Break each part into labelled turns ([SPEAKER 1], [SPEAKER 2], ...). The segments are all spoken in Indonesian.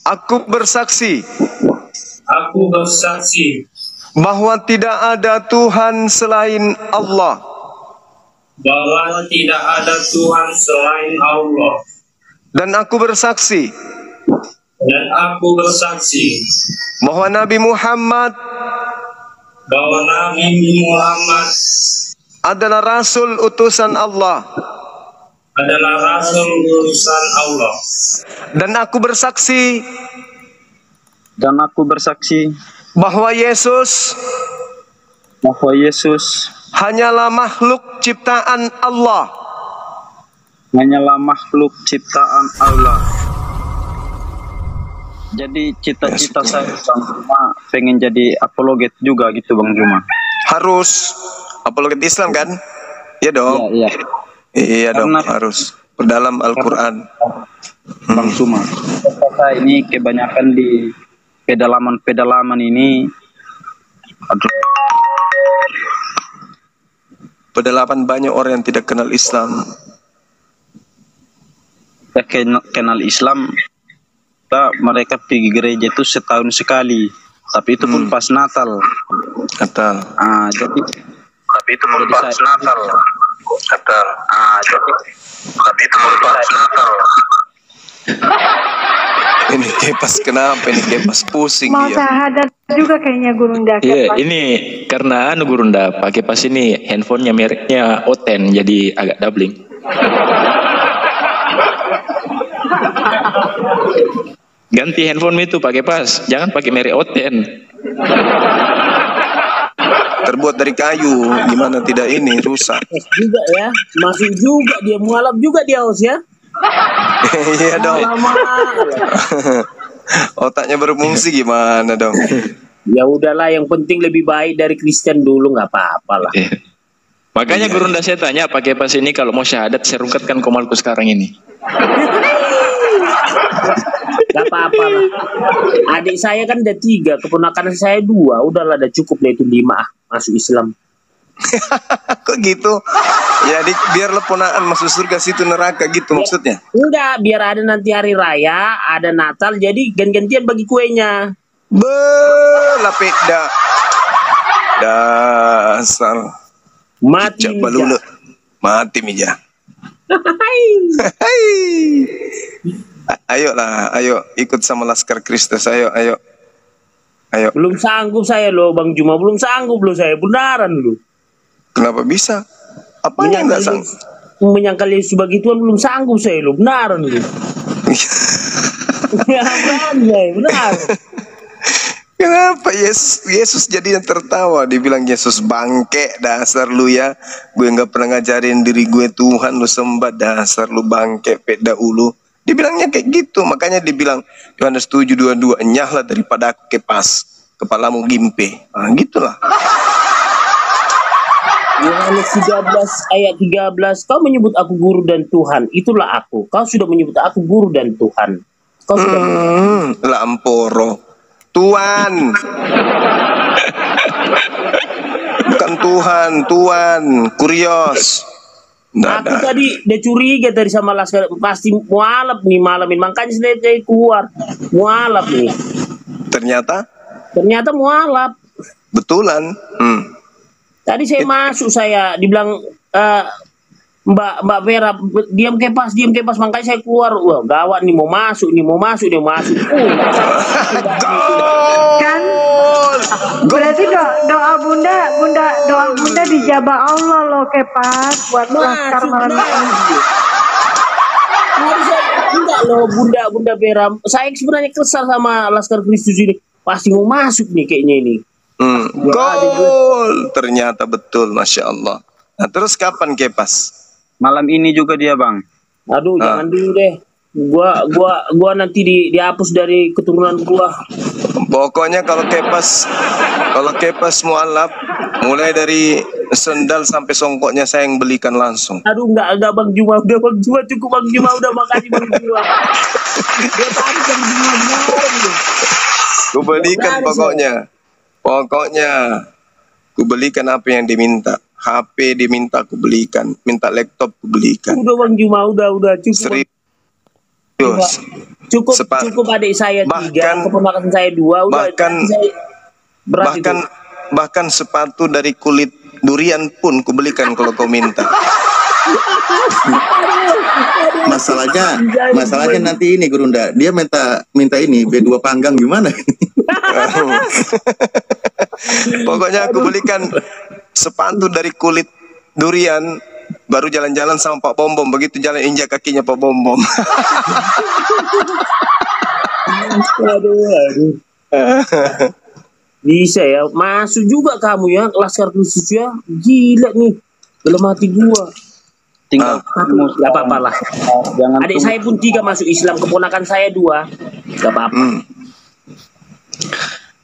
[SPEAKER 1] Aku bersaksi
[SPEAKER 2] Aku bersaksi
[SPEAKER 1] bahwa tidak ada Tuhan selain Allah,
[SPEAKER 2] bahwa tidak ada Tuhan selain Allah.
[SPEAKER 1] dan aku bersaksi
[SPEAKER 2] Dan aku bersaksi
[SPEAKER 1] bahwa Nabi Muhammad
[SPEAKER 2] bahwa Nabi Muhammad
[SPEAKER 1] adalah Rasul utusan Allah,
[SPEAKER 2] adalah Rasul utusan Allah.
[SPEAKER 1] dan aku bersaksi
[SPEAKER 3] bahwa
[SPEAKER 1] Yesus hanyalah makhluk ciptaan Allah.
[SPEAKER 3] Jadi cita-cita saya Bang Juma pengen jadi apologet juga gitu Bang Juma.
[SPEAKER 1] Harus apologet Islam kan? Iya dong.
[SPEAKER 3] Iya.
[SPEAKER 1] Iya dong,
[SPEAKER 3] Karena
[SPEAKER 1] harus dalam Al-Quran.
[SPEAKER 3] Bang Juma, saya ini kebanyakan di pedalaman ini,
[SPEAKER 1] Pedalaman banyak orang yang tidak kenal Islam.
[SPEAKER 3] kenal Islam, mereka pergi gereja itu setahun sekali, tapi itu pun pas Natal. Jadi
[SPEAKER 1] Ini Kepas kenapa? Ini Kepas pusing
[SPEAKER 4] Mau
[SPEAKER 1] dia.
[SPEAKER 4] syahadat juga kayaknya Gurunda.
[SPEAKER 5] Iya, ini karena Gurunda pakai pas ini handphonenya mereknya Oten, jadi agak doubling. Ganti handphone itu pakai pas, jangan pakai merek Oten.
[SPEAKER 1] Terbuat dari kayu, gimana tidak ini rusak.
[SPEAKER 6] Juga ya, masuk juga dia, mualaf juga dia Os ya.
[SPEAKER 1] Iya dong. Otaknya berfungsi gimana dong?
[SPEAKER 6] Ya udahlah, yang penting lebih baik dari Kristen dulu, nggak apa-apa lah.
[SPEAKER 5] Makanya Gurunda saya tanya, pakai pas ini kalau mau syahadat saya rungkatkan komalku sekarang ini.
[SPEAKER 6] Gak apa-apa lah. Adik saya kan ada 3, keponakan saya 2. Udahlah, udah cukup lah itu 5 masuk Islam.
[SPEAKER 1] Kok gitu? Ya biar leponaan masuk surga situ neraka gitu maksudnya?
[SPEAKER 6] Enggak, biar ada nanti hari raya, ada Natal, jadi ganti-gantian bagi kuenya.
[SPEAKER 1] Lapeda. Dasar.
[SPEAKER 6] Mati
[SPEAKER 1] balulu. Mati mija. Ayo ikut sama Laskar Kristus, ayo.
[SPEAKER 6] Belum sanggup saya loh Bang Juma, belum sanggup loh saya, benaran loh.
[SPEAKER 1] Kenapa bisa? Apanya nggak sanggup?
[SPEAKER 6] Menyangkal Yesus sebagai Tuhan belum sanggup saya loh, benaran loh. Benar.
[SPEAKER 1] Kenapa Yesus jadi yang tertawa? Dibilang Yesus bangke, dasar lu ya. Gue nggak pernah ngajarin diri gue Tuhan, lu sembah, dasar lu bangke peda ulu. Dibilangnya kayak gitu, makanya dibilang Yohanes 7:22, enyahlah daripada aku Kepas, kepalamu gimpe. Gitulah.
[SPEAKER 6] Yohanes 13 ayat 13, kau menyebut aku guru dan Tuhan, itulah aku. Kau sudah menyebut aku guru dan Tuhan. Kau sudah
[SPEAKER 1] Lamporo. Tuan. Bukan Tuan, Kurios.
[SPEAKER 6] Aku tadi udah curiga tadi sama Laskar, pasti mualaf nih malamin, makanya saya keluar mualaf nih. Ternyata mualaf.
[SPEAKER 1] Betulan.
[SPEAKER 6] Tadi saya masuk, saya dibilang Mbak Vera diam kepas, makanya saya keluar. Wah, gawat nih, mau masuk.
[SPEAKER 4] Kan berarti doa bunda dijabah Allah loh Kepas buat Laskar malam ini.
[SPEAKER 6] Enggak loh Bunda Vera, saya sebenarnya kesal sama Laskar Kristus ini, pasti mau masuk nih kayaknya ini.
[SPEAKER 1] Gol, ternyata betul, Masya Allah. Nah terus kapan Kepas?
[SPEAKER 3] Malam ini juga dia Bang.
[SPEAKER 6] Aduh, jangan dulu deh. Gua nanti dihapus dari keturunan gua.
[SPEAKER 1] Pokoknya kalau Kepas mualaf, mulai dari sendal sampai songkoknya saya yang belikan langsung.
[SPEAKER 6] Aduh, enggak Bang Juma, udah Bang Juma, cukup Bang Juma, udah, makasih Bang Juma. Dia tadi Bang Juma.
[SPEAKER 1] Ku belikan pokoknya ku belikan apa yang diminta. HP diminta aku belikan, minta laptop aku belikan.
[SPEAKER 6] Udah Bang Juma, udah cukup.
[SPEAKER 1] Serius.
[SPEAKER 6] cukup adik saya 3, keponakan saya 2, udah
[SPEAKER 1] bahkan
[SPEAKER 6] saya berat
[SPEAKER 1] bahkan sepatu dari kulit durian pun kubelikan kalau kau minta.
[SPEAKER 7] Masalahnya nanti ini Gurunda, dia minta ini B2 panggang gimana?
[SPEAKER 1] Pokoknya aku belikan sepatu dari kulit durian, baru jalan-jalan sama Pak Bom Bom, begitu jalan injak kakinya Pak Bom Bom.
[SPEAKER 6] aduh. Bisa ya, masuk juga kamu ya, Laskar Khusus ya, gila nih, dalam hati gua.
[SPEAKER 3] Tinggal
[SPEAKER 6] Gak apa-apa lah. Adik saya pun 3 masuk Islam, keponakan saya 2, gak apa-apa.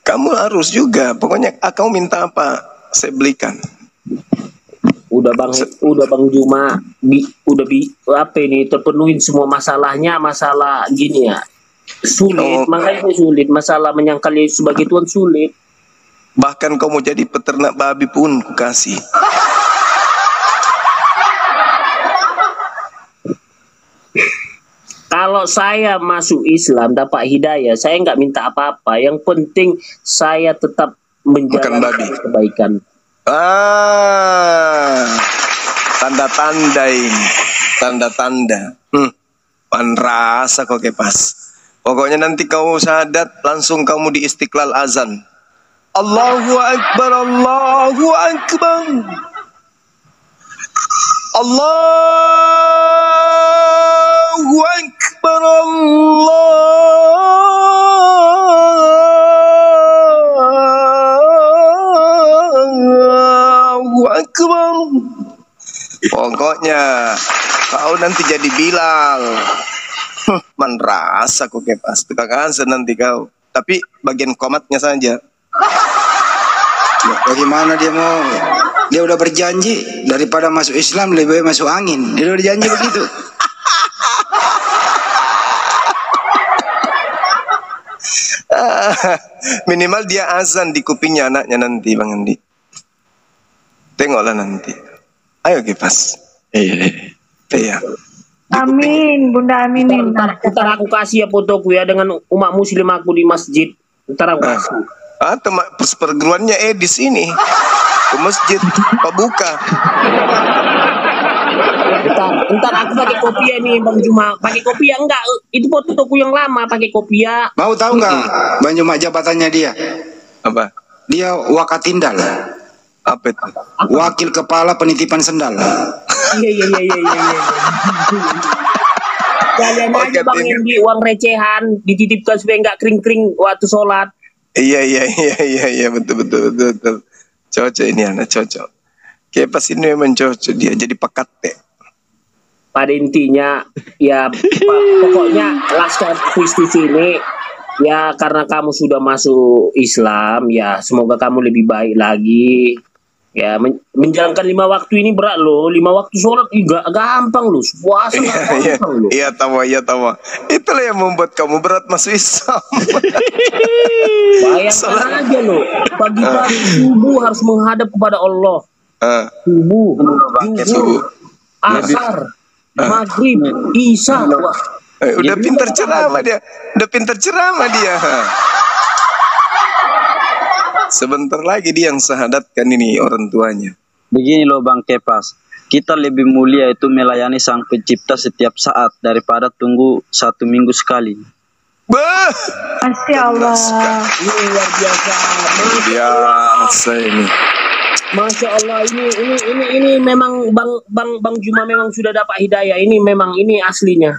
[SPEAKER 1] Kamu harus juga, pokoknya kau minta apa, saya belikan.
[SPEAKER 6] Udah bang Juma, apa ini, terpenuhin semua masalahnya, masalah gini ya, sulit, makanya sulit, masalah menyangkal Yesus sebagai Tuhan sulit.
[SPEAKER 1] Bahkan kau mau jadi peternak babi pun ku kasih.
[SPEAKER 6] Kalau saya masuk Islam dapat hidayah, saya nggak minta apa-apa. Yang penting saya tetap menjalankan kebaikan.
[SPEAKER 1] Tanda-tanda ini, tanda-tanda. Pan rasa kok kepas. Pokoknya nanti kau syahadat, langsung kamu di Istiqlal azan. Allahu Akbar, Allahu Akbar. Allahu Akbar, Allahu Akbar. Pokoknya kau nanti jadi Bilal. Man rasa kok kepas tukang azan nanti kau. Tapi bagian komatnya saja.
[SPEAKER 8] Ya, bagaimana dia mau? Dia udah berjanji daripada masuk Islam lebih baik masuk angin. Dia udah berjanji begitu.
[SPEAKER 1] Minimal dia azan di kupingnya anaknya nanti Bang Andi. Tengoklah nanti. Ayo kipas. Iya.
[SPEAKER 4] Amin, Bunda aminin.
[SPEAKER 6] Ntar aku kasih ya fotoku ya dengan umat muslim aku di masjid. Ntar aku kasih.
[SPEAKER 1] Perguruannya Edis ini ke masjid Pabuka.
[SPEAKER 6] Ntar aku pakai kopiah nih Bang Juma. Pakai kopiah enggak? Itu fotoku yang lama pakai kopiah.
[SPEAKER 8] Mau tahu nggak Bang Juma jabatannya dia?
[SPEAKER 1] Apa?
[SPEAKER 8] Dia Wakatindal.
[SPEAKER 1] Apa itu?
[SPEAKER 8] Wakil Kepala Penitipan Sendal.
[SPEAKER 6] Iya. Kalian aja Bang Endi uang recehan dititipkan supaya nggak kering-kering waktu sholat.
[SPEAKER 1] Iya, betul. Cocok ini anak cocok. Kayak pas ini memang cocok dia jadi pakate.
[SPEAKER 6] Pada intinya ya pokoknya Laskar Kristus ini ya karena kamu sudah masuk Islam ya semoga kamu lebih baik lagi. Ya menjalankan 5 waktu ini berat loh. 5 waktu sholat gak gampang loh. Puasa gampang loh.
[SPEAKER 1] Iya tahu. Itulah yang membuat kamu berat masuk Islam.
[SPEAKER 6] Bayangkan aja loh. Pagi-pagi subuh harus menghadap kepada Allah. Subuh, asar, maghrib, isya.
[SPEAKER 1] Udah pintar ceramah dia. Sebentar lagi dia yang syahadatkan ini orang tuanya.
[SPEAKER 3] Begini loh Bang Kepas, kita lebih mulia itu melayani Sang Pencipta setiap saat daripada tunggu 1 minggu sekali.
[SPEAKER 4] Masya Allah.
[SPEAKER 6] Ini luar biasa.
[SPEAKER 1] Biasa ini.
[SPEAKER 6] Masya Allah ini memang Bang Juma memang sudah dapat hidayah. Ini memang ini aslinya.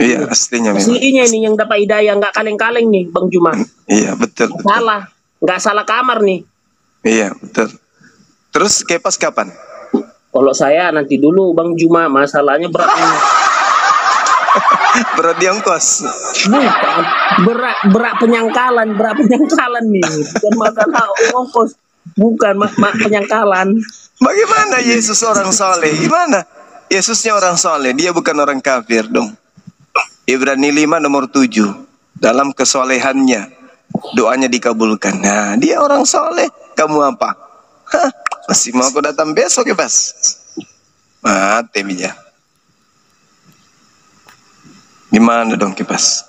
[SPEAKER 1] Iya aslinya memang.
[SPEAKER 6] Aslinya ini yang dapat hidayah, nggak kaleng-kaleng nih Bang Juma.
[SPEAKER 1] Iya betul.
[SPEAKER 6] Nggak salah kamar nih.
[SPEAKER 1] Iya betul. Terus Kepas kapan?
[SPEAKER 6] Kalau saya nanti dulu Bang Juma, masalahnya berat nih.
[SPEAKER 1] Berat di ongkos.
[SPEAKER 6] Bukan, berat penyangkalan nih. Bukan masalah ongkos, bukan penyangkalan.
[SPEAKER 1] Bagaimana Yesus orang soleh? Gimana? Yesusnya orang soleh, dia bukan orang kafir dong. Ibrani 5 nomor 7. Dalam kesolehannya doanya dikabulkan. Nah, dia orang soleh. Kamu apa? Masih mau aku datang besok ya, Bas? Mati bija. Gimana dong, Kipas?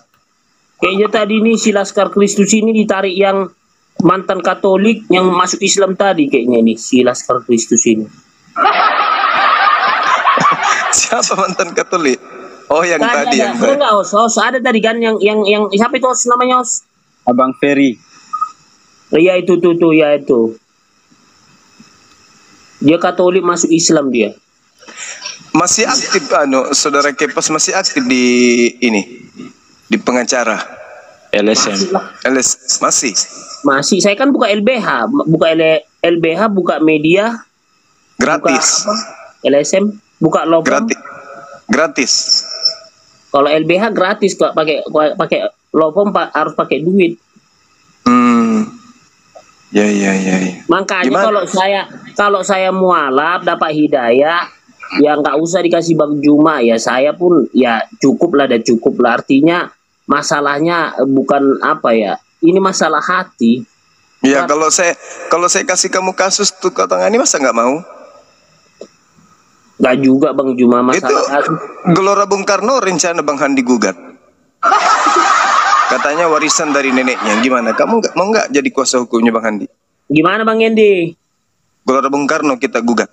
[SPEAKER 6] Kayaknya tadi nih si Laskar Kristus ini ditarik yang mantan Katolik yang masuk Islam tadi kayaknya nih si Laskar Kristus ini.
[SPEAKER 1] Siapa mantan Katolik? Oh, yang tadi yang tadi.
[SPEAKER 6] Enggak, Os, ada tadi kan yang siapa itu Os namanya Os?
[SPEAKER 3] Abang Ferry.
[SPEAKER 6] Iya itu tuh ya itu. Dia Katolik masuk Islam dia.
[SPEAKER 1] Masih aktif saudara Kepas masih aktif di ini. Di pengacara
[SPEAKER 5] LSM.
[SPEAKER 1] Masih.
[SPEAKER 6] Masih, saya kan buka LBH, LBH, buka media
[SPEAKER 1] gratis.
[SPEAKER 6] Buka LSM, buka logam.
[SPEAKER 1] Gratis.
[SPEAKER 6] Kalau LBH gratis kok, pakai logam harus pakai duit.
[SPEAKER 1] Ya.
[SPEAKER 6] Makanya
[SPEAKER 1] Gimana?
[SPEAKER 6] kalau saya mualaf dapat hidayah, ya nggak usah dikasih Bang Juma, ya saya pun ya cukup lah. Artinya masalahnya bukan apa ya, ini masalah hati.
[SPEAKER 1] Ya kalau saya kasih kamu kasus tuh kau tangani masa nggak mau?
[SPEAKER 6] Nggak juga Bang Juma masalah
[SPEAKER 1] itu
[SPEAKER 6] kasus.
[SPEAKER 1] Gelora Bung Karno rencana Bang Handi gugat. Katanya warisan dari neneknya. Gimana? Kamu mau nggak jadi kuasa hukumnya Bang Handi?
[SPEAKER 6] Gimana Bang Endi?
[SPEAKER 1] Gelora Bung Karno kita gugat.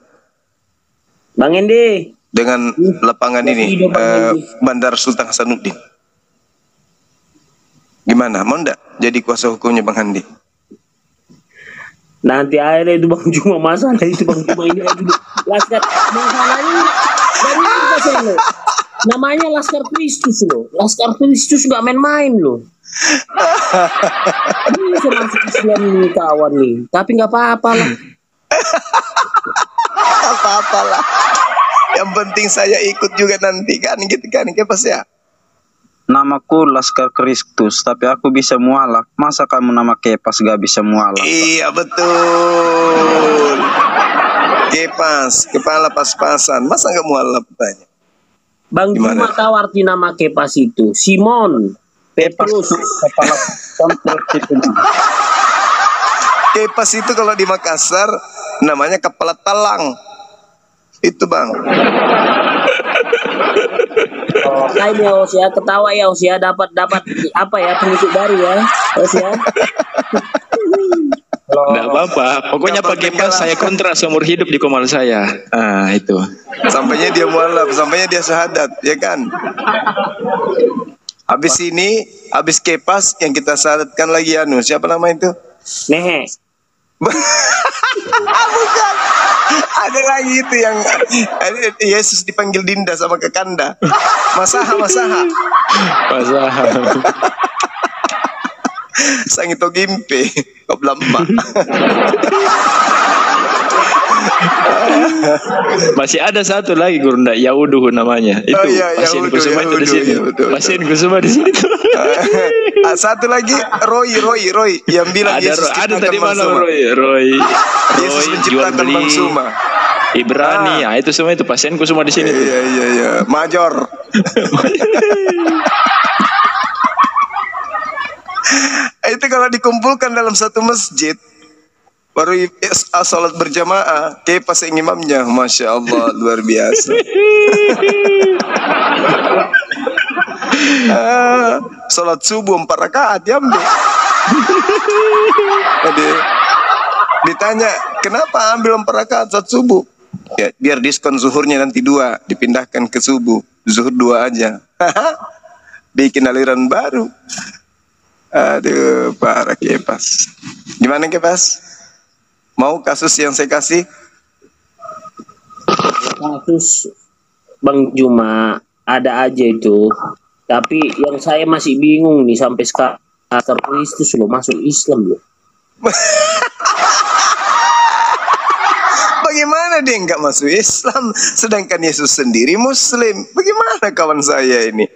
[SPEAKER 6] Bang Endi.
[SPEAKER 1] Dengan lapangan ini Bandar Sultan Hasanuddin. Gimana? Mau ndak jadi kuasa hukumnya Bang Handi?
[SPEAKER 6] Nanti akhirnya itu Bang Juma, masalah itu Bang Juma ini dulu. Laskar masalahnya dari itu loh. Namanya Laskar Kristus loh. Laskar Kristus nggak main-main loh. Ini bisa masuk Islam nih kawan nih. Tapi nggak apa-apa lah.
[SPEAKER 1] Apa-apa lah. Yang penting saya ikut juga nanti kan gitu kan Kepas ya.
[SPEAKER 3] Namaku Laskar Kristus, tapi aku bisa mualaf. Masa kamu nama Kepas gak bisa mualaf?
[SPEAKER 1] Iya betul. Kepas, kepala pas-pasan. Masa nggak mualaf tanya?
[SPEAKER 6] Bang Juma tahu arti nama Kepas itu? Simon Petrus.
[SPEAKER 3] Kepala kompleks itu.
[SPEAKER 1] Kepas itu kalau di Makassar namanya kepala talang. Itu Bang.
[SPEAKER 6] Nah ini Os ya, ketawa ya Os ya, dapat apa ya, pengikut baru ya Os ya.
[SPEAKER 5] Nggak apa-apa, pokoknya pakai pas saya kontrak seumur hidup di Komal saya. Itu.
[SPEAKER 1] Sampainya dia mualaf, sampainya dia syahadat, ya kan? Habis ini, habis Kepas yang kita syahadatkan lagi siapa nama itu?
[SPEAKER 6] Nehe.
[SPEAKER 1] Bukan. Ada lagi itu yang Yesus dipanggil Dinda sama Kekanda. Masaha. Sang itu gimpe kau lama.
[SPEAKER 5] Masih ada satu lagi Gurunda, Yauduh namanya. Itu pasien Kusuma itu di sini. Pasien Kusuma di sini.
[SPEAKER 1] Satu lagi Roy yang bilang Yesus
[SPEAKER 5] ada
[SPEAKER 1] ciptakan
[SPEAKER 5] tadi
[SPEAKER 1] Bang
[SPEAKER 5] mana
[SPEAKER 1] Suma.
[SPEAKER 5] Roy.
[SPEAKER 1] Yesus menciptakan Bang Suma.
[SPEAKER 5] Ibrani, itu semua itu pasienku semua di sini tuh.
[SPEAKER 1] Iya. Major. Itu kalau dikumpulkan dalam satu masjid, baru salat berjamaah, Kepas yang imamnya, Masya Allah, luar biasa. Salat subuh 4 rakaat diambil. Jadi ditanya, kenapa ambil 4 rakaat saat subuh? Ya, biar diskon zuhurnya nanti 2, dipindahkan ke subuh, zuhur 2 aja. Bikin aliran baru. Aduh, parah Kepas. Gimana Kepas? Mau kasus yang saya kasih?
[SPEAKER 6] Kasus Bang Juma ada aja itu. Tapi yang saya masih bingung nih sampai sekarang, Kristus loh masuk Islam loh.
[SPEAKER 1] Bagaimana dia nggak masuk Islam, sedangkan Yesus sendiri Muslim? Bagaimana kawan saya ini?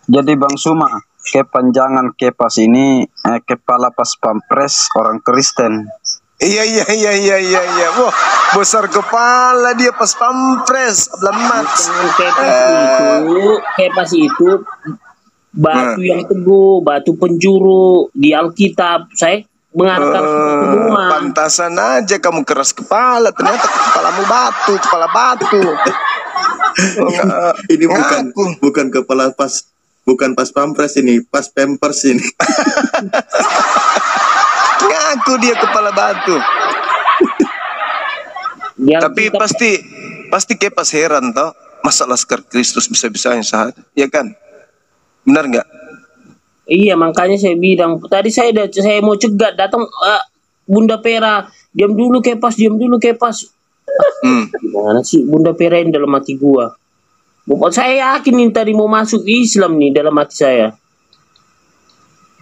[SPEAKER 3] Jadi Bang Suma, kepanjangan Kepas ini kepala pas pampres orang Kristen.
[SPEAKER 1] Iya. Wah, besar kepala dia pas pampres, ablamat.
[SPEAKER 6] Kepas itu batu yang teguh, batu penjuru di Alkitab. Saya mengarahkan semua.
[SPEAKER 1] Pantasan aja kamu keras kepala, ternyata kepalamu kepala batu.
[SPEAKER 7] Ini bukan kepala pas Bukan pas pampres ini, pas pampers ini.
[SPEAKER 1] Ngaku dia kepala batu. Tapi pasti Kepas heran toh, masa Laskar Kristus bisa-bisanya syahadat, ya kan? Benar nggak?
[SPEAKER 6] Iya, makanya saya bilang tadi saya mau cegat datang Bunda Pera, diam dulu Kepas. Gimana sih Bunda Pera ini dalam hati gua? Saya yakin nih tadi mau masuk Islam nih dalam hati saya.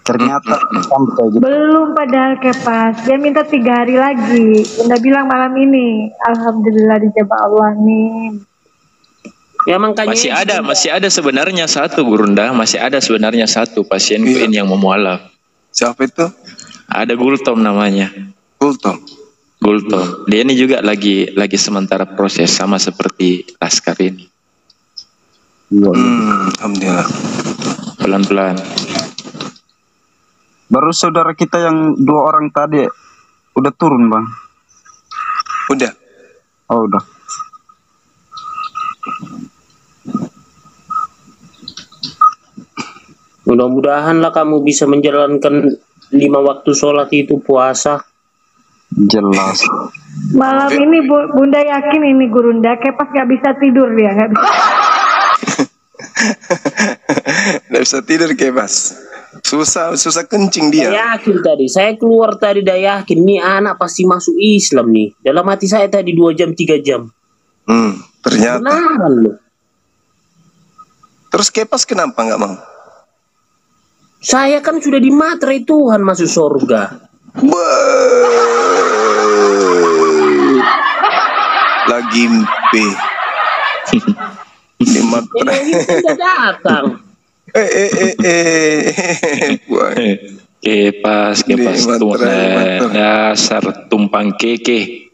[SPEAKER 3] Ternyata sampai gitu.
[SPEAKER 4] Belum padahal Kepas. Dia minta 3 hari lagi. Bunda bilang malam ini. Alhamdulillah dijabah Allah nih.
[SPEAKER 6] Ya makanya
[SPEAKER 5] masih ada sebenarnya satu Gurunda, masih ada sebenarnya satu pasien ini yang memualaf.
[SPEAKER 1] Siapa itu?
[SPEAKER 5] Ada Gultom namanya.
[SPEAKER 1] Gultom.
[SPEAKER 5] Dia ini juga lagi sementara proses sama seperti Laskar ini.
[SPEAKER 1] Alhamdulillah.
[SPEAKER 5] Pelan-pelan.
[SPEAKER 3] Baru saudara kita yang 2 orang tadi udah turun, Bang.
[SPEAKER 1] Udah.
[SPEAKER 3] Oh, udah.
[SPEAKER 6] Mudah-mudahan lah kamu bisa menjalankan 5 waktu sholat itu puasa.
[SPEAKER 3] Jelas.
[SPEAKER 4] Malam ini Bunda yakin ini Gurunda Kepas gak bisa tidur dia, gak bisa.
[SPEAKER 1] Nggak bisa tidur Kepas. Susah kencing dia.
[SPEAKER 6] Saya yakin tadi, saya keluar tadi dah yakin nih anak pasti masuk Islam nih. Dalam hati saya tadi 2 jam 3 jam.
[SPEAKER 1] Ternyata.
[SPEAKER 6] Benaran loh.
[SPEAKER 1] Terus Kepas kenapa nggak mau?
[SPEAKER 6] Saya kan sudah dimaterai Tuhan masuk surga.
[SPEAKER 1] Lagi mimpi. Dimaterai.
[SPEAKER 6] Sudah datang.
[SPEAKER 5] Kepas dasar tumpang keke.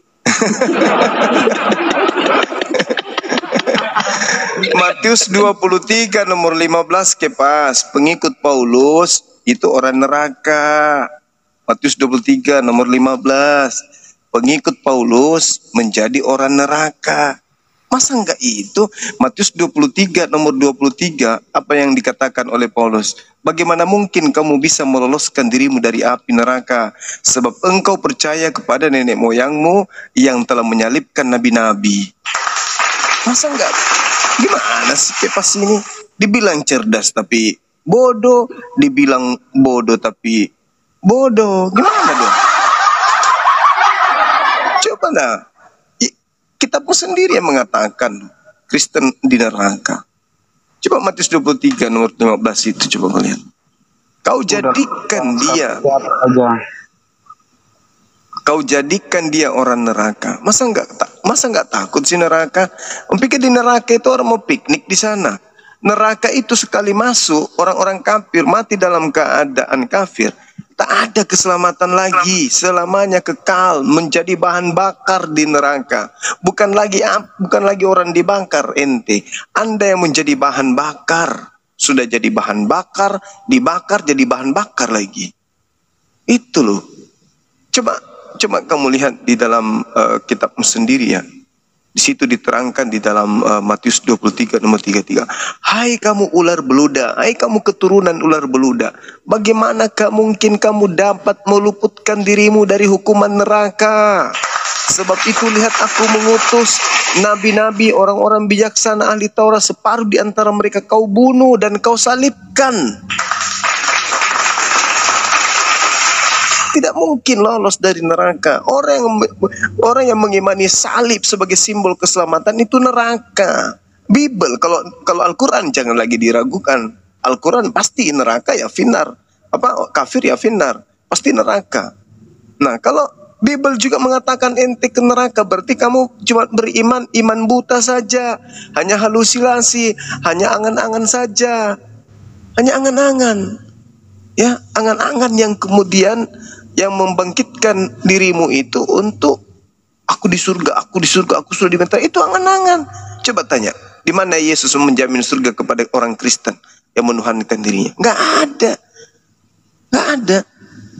[SPEAKER 1] Matius 23 nomor 15 Kepas, pengikut Paulus itu orang neraka. Matius 23 nomor 15, pengikut Paulus menjadi orang neraka. Masa enggak itu? Matius 23 nomor 23, apa yang dikatakan oleh Paulus? Bagaimana mungkin kamu bisa meloloskan dirimu dari api neraka? Sebab engkau percaya kepada nenek moyangmu yang telah menyalibkan nabi-nabi. Masa enggak? Gimana sih Kepas ini? Dibilang cerdas tapi bodoh, dibilang bodoh tapi bodoh. Gimana dong? Coba lah. Kita pun sendiri yang mengatakan Kristen di neraka. Coba Matius 23 nomor 15 itu coba kalian. Kau jadikan dia. Kau jadikan dia orang neraka. Masa enggak takut sih neraka? Pikir di neraka itu orang mau piknik di sana. Neraka itu sekali masuk orang-orang kafir mati dalam keadaan kafir. Tak ada keselamatan lagi, selamanya kekal menjadi bahan bakar di neraka. Bukan lagi orang dibakar ente. Anda yang menjadi bahan bakar. Sudah jadi bahan bakar, dibakar jadi bahan bakar lagi. Itu loh. Coba kamu lihat di dalam kitabmu sendiri ya. Di situ diterangkan di dalam Matius 23 nomor 33. Hai kamu ular beluda, hai kamu keturunan ular beluda. Bagaimanakah mungkin kamu dapat meluputkan dirimu dari hukuman neraka? Sebab itu lihat aku mengutus nabi-nabi, orang-orang bijaksana ahli Taurat, separuh di antara mereka kau bunuh dan kau salibkan. Tidak mungkin lolos dari neraka. Orang yang mengimani salib sebagai simbol keselamatan itu neraka. Bible, kalau Al-Quran jangan lagi diragukan. Al-Quran pasti neraka ya finar. Kafir ya finar. Pasti neraka. Nah, kalau Bible juga mengatakan ente ke neraka, berarti kamu cuma beriman, iman buta saja. Hanya halusinasi, hanya angan-angan saja. Hanya angan-angan. Ya, angan-angan yang kemudian yang membangkitkan dirimu itu untuk aku di surga, aku sudah diminta. Itu angan-angan. Coba tanya, di mana Yesus menjamin surga kepada orang Kristen yang menuhankan dirinya? Nggak ada. Nggak ada.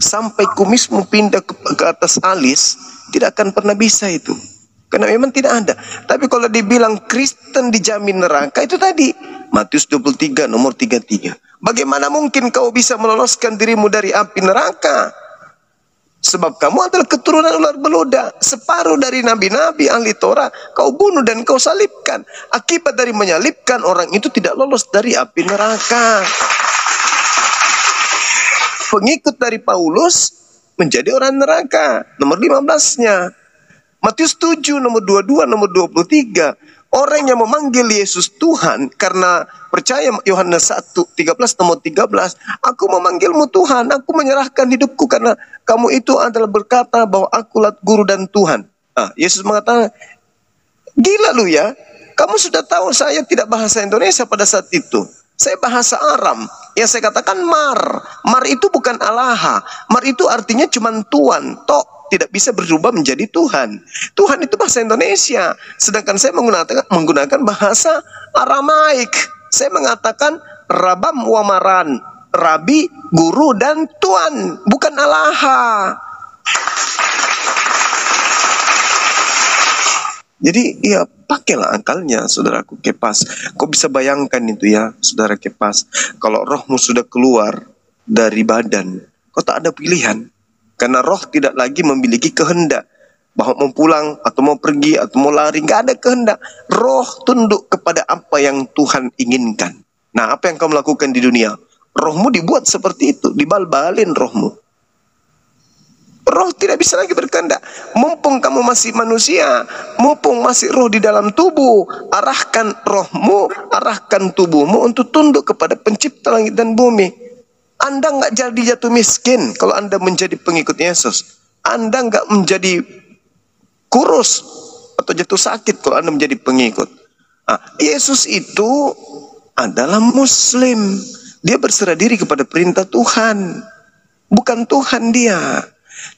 [SPEAKER 1] Sampai kumismu pindah ke atas alis, tidak akan pernah bisa itu. Karena memang tidak ada. Tapi kalau dibilang Kristen dijamin neraka, itu tadi Matius 23 nomor 33. Bagaimana mungkin kau bisa meloloskan dirimu dari api neraka? Sebab kamu adalah keturunan ular beluda. Separuh dari nabi-nabi ahli Torah kau bunuh dan kau salibkan. Akibat dari menyalibkan, orang itu tidak lolos dari api neraka. Pengikut dari Paulus menjadi orang neraka. Nomor 15-nya. Matius 7 nomor 22 nomor 23. Orang yang memanggil Yesus Tuhan karena percaya Yohanes 1:13 nomor 13, aku memanggilmu Tuhan, aku menyerahkan hidupku karena kamu itu adalah berkata bahwa akulah guru dan Tuhan. Yesus mengatakan, gila lu ya, kamu sudah tahu saya tidak bahasa Indonesia pada saat itu. Saya bahasa Aram. Yang saya katakan mar. Mar itu bukan Allah. Mar itu artinya cuman Tuhan. Tidak bisa berubah menjadi Tuhan. Tuhan itu bahasa Indonesia. Sedangkan saya menggunakan bahasa Aramaik. Saya mengatakan Rabam Wamaran. Rabi, guru, dan Tuhan. Bukan Allah. Jadi ya pakailah akalnya, saudaraku Kepas. Kau bisa bayangkan itu ya, saudara Kepas. Kalau rohmu sudah keluar dari badan, kau tak ada pilihan. Karena roh tidak lagi memiliki kehendak bahwa mau pulang atau mau pergi atau mau lari, nggak ada kehendak. Roh tunduk kepada apa yang Tuhan inginkan. Nah, apa yang kamu lakukan di dunia? Rohmu dibuat seperti itu, dibal-balin rohmu. Roh tidak bisa lagi berkehendak. Mumpung kamu masih manusia, mumpung masih roh di dalam tubuh, arahkan rohmu, arahkan tubuhmu untuk tunduk kepada pencipta langit dan bumi. Anda nggak jadi jatuh miskin kalau Anda menjadi pengikut Yesus. Anda nggak menjadi kurus atau jatuh sakit kalau Anda menjadi pengikut. Yesus itu adalah Muslim. Dia berserah diri kepada perintah Tuhan. Bukan Tuhan dia.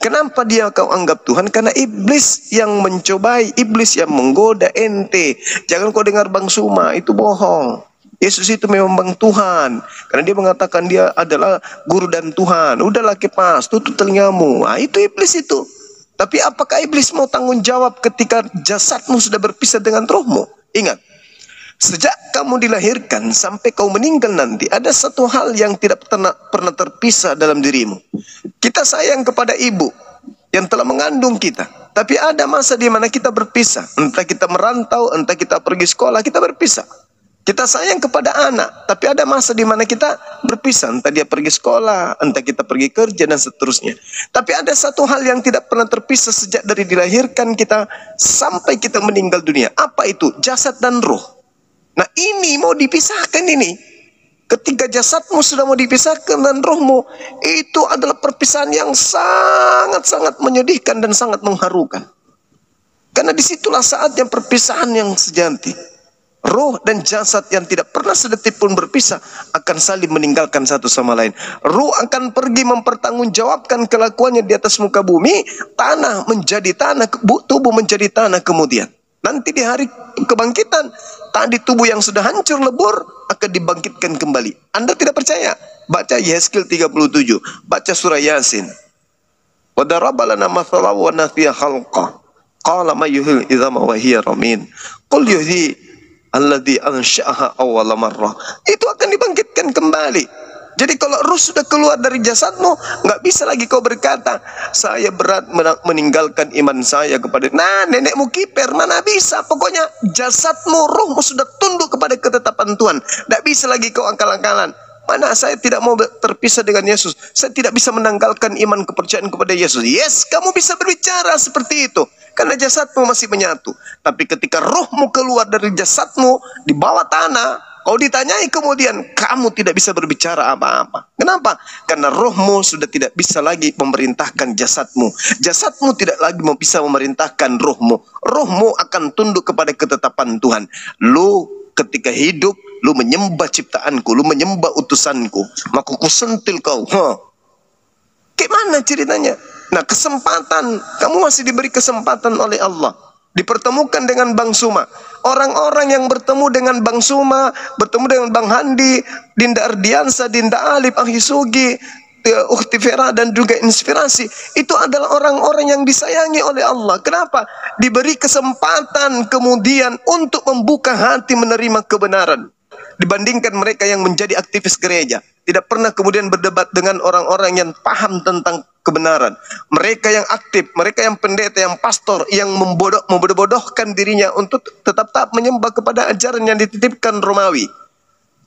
[SPEAKER 1] Kenapa dia kau anggap Tuhan? Karena iblis yang mencobai, iblis yang menggoda ente. Jangan kau dengar Bang Suma, itu bohong. Yesus itu memang Bang Tuhan. Karena dia mengatakan dia adalah guru dan Tuhan. Udahlah Kepas, tutup telingamu. Itu iblis itu. Tapi apakah iblis mau tanggung jawab ketika jasadmu sudah berpisah dengan rohmu? Ingat, sejak kamu dilahirkan sampai kau meninggal nanti, ada satu hal yang tidak pernah terpisah dalam dirimu. Kita sayang kepada ibu yang telah mengandung kita. Tapi ada masa di mana kita berpisah. Entah kita merantau, entah kita pergi sekolah, kita berpisah. Kita sayang kepada anak, tapi ada masa di mana kita berpisah. Entah dia pergi sekolah, entah kita pergi kerja, dan seterusnya. Tapi ada satu hal yang tidak pernah terpisah sejak dari dilahirkan kita sampai kita meninggal dunia. Apa itu? Jasad dan roh. Nah ini mau dipisahkan ini. Ketika jasadmu sudah mau dipisahkan dan rohmu, itu adalah perpisahan yang sangat-sangat menyedihkan dan sangat mengharukan. Karena disitulah saatnya perpisahan yang sejati. Roh dan jasad yang tidak pernah sedetik pun berpisah akan saling meninggalkan satu sama lain. Roh akan pergi mempertanggungjawabkan kelakuannya di atas muka bumi, tanah menjadi tanah, tubuh menjadi tanah kemudian. Nanti di hari kebangkitan, tadi tubuh yang sudah hancur lebur akan dibangkitkan kembali. Anda tidak percaya? Baca Yehezkiel 37, baca surah Yasin. Wa daraba lana mathalan wa nasiya khalqa. Qala may yuhyil idhama wa hiya ramim. Qul yuhyi alladzi ansha'aha awwala marrah. Itu akan dibangkitkan kembali. Jadi kalau ruh sudah keluar dari jasadmu, nggak bisa lagi kau berkata, saya berat meninggalkan iman saya kepada nenekmu kiper, mana bisa. Pokoknya jasadmu, ruhmu sudah tunduk kepada ketetapan Tuhan. Nggak bisa lagi kau akal-akalan. Mana saya tidak mau terpisah dengan Yesus. Saya tidak bisa menanggalkan iman kepercayaan kepada Yesus. Yes, kamu bisa berbicara seperti itu. Karena jasadmu masih menyatu. Tapi ketika rohmu keluar dari jasadmu, di bawah tanah, kau ditanyai kemudian, kamu tidak bisa berbicara apa-apa. Kenapa? Karena rohmu sudah tidak bisa lagi memerintahkan jasadmu. Jasadmu tidak lagi bisa memerintahkan rohmu. Rohmu akan tunduk kepada ketetapan Tuhan. Lu ketika hidup, lu menyembah ciptaanku, lu menyembah utusanku, maka ku sentil kau. Gimana ceritanya? Nah, kesempatan, kamu masih diberi kesempatan oleh Allah. Dipertemukan dengan Bang Suma. Orang-orang yang bertemu dengan Bang Suma, bertemu dengan Bang Handi, Dinda Ardiansa, Dinda Alif, Ahisugi, Ukhti Vera dan juga Inspirasi, itu adalah orang-orang yang disayangi oleh Allah. Kenapa? Diberi kesempatan kemudian untuk membuka hati menerima kebenaran. Dibandingkan mereka yang menjadi aktivis gereja, tidak pernah kemudian berdebat dengan orang-orang yang paham tentang kebenaran. Mereka yang aktif, mereka yang pendeta, yang pastor, yang membodoh-bodohkan dirinya untuk tetap menyembah kepada ajaran yang dititipkan Romawi.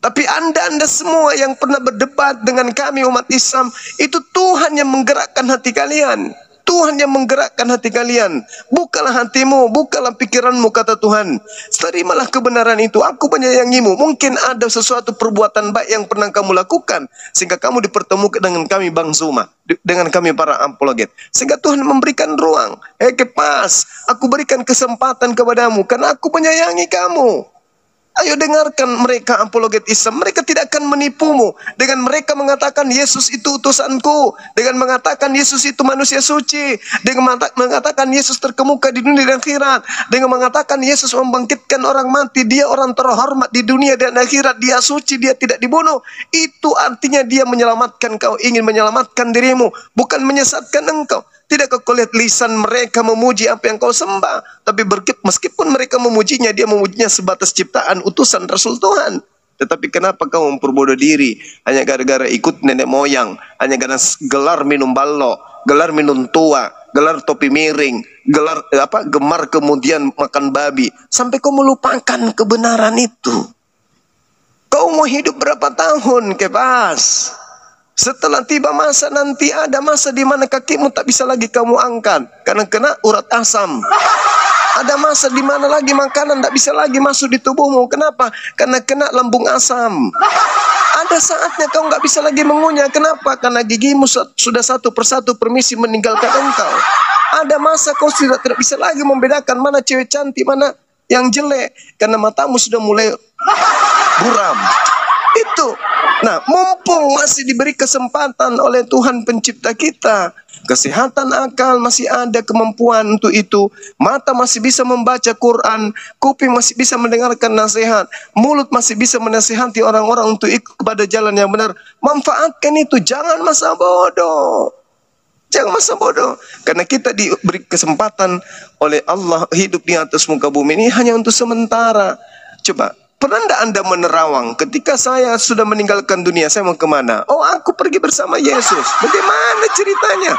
[SPEAKER 1] Tapi anda semua yang pernah berdebat dengan kami umat Islam, itu Tuhan yang menggerakkan hati kalian. Tuhan yang menggerakkan hati kalian. Bukalah hatimu, bukalah pikiranmu, kata Tuhan. Terimalah kebenaran itu. Aku menyayangimu. Mungkin ada sesuatu perbuatan baik yang pernah kamu lakukan, sehingga kamu dipertemukan dengan kami Bang Zuma, dengan kami para apologet. Sehingga Tuhan memberikan ruang. Kepas, aku berikan kesempatan kepadamu, karena aku menyayangi kamu. Ayo dengarkan mereka apologet Islam. Mereka tidak akan menipumu dengan mereka mengatakan Yesus itu utusanku, dengan mengatakan Yesus itu manusia suci, dengan mengatakan Yesus terkemuka di dunia dan akhirat, dengan mengatakan Yesus membangkitkan orang mati, dia orang terhormat di dunia dan akhirat, dia suci, dia tidak dibunuh. Itu artinya dia menyelamatkan kau, ingin menyelamatkan dirimu, bukan menyesatkan engkau. Tidakkah kau lihat lisan mereka memuji apa yang kau sembah? Tapi meskipun mereka memujinya, dia memujinya sebatas ciptaan utusan Rasul Tuhan. Tetapi kenapa kau memperbodoh diri hanya gara-gara ikut nenek moyang, hanya karena gelar minum ballo, gelar minum tua, gelar topi miring, gelar gemar kemudian makan babi, sampai kau melupakan kebenaran itu. Kau mau hidup berapa tahun, Kepas? Setelah tiba masa nanti, ada masa di mana kakimu tak bisa lagi kamu angkat karena kena urat asam. Ada masa di mana lagi makanan tak bisa lagi masuk di tubuhmu. Kenapa? Karena kena lambung asam. Ada saatnya kau nggak bisa lagi mengunyah. Kenapa? Karena gigimu sudah satu persatu permisi meninggalkan engkau. Ada masa kau tidak bisa lagi membedakan mana cewek cantik, mana yang jelek, karena matamu sudah mulai buram. Itu. Nah, mumpung masih diberi kesempatan oleh Tuhan pencipta kita, kesehatan akal masih ada kemampuan untuk itu, mata masih bisa membaca Quran, kuping masih bisa mendengarkan nasihat, mulut masih bisa menasihati orang-orang untuk ikut kepada jalan yang benar. Manfaatkan itu, jangan masa bodoh. Jangan masa bodoh. Karena kita diberi kesempatan oleh Allah hidup di atas muka bumi ini hanya untuk sementara. Coba, pernah tidak Anda menerawang ketika saya sudah meninggalkan dunia, saya mau kemana? Oh, aku pergi bersama Yesus. Bagaimana ceritanya?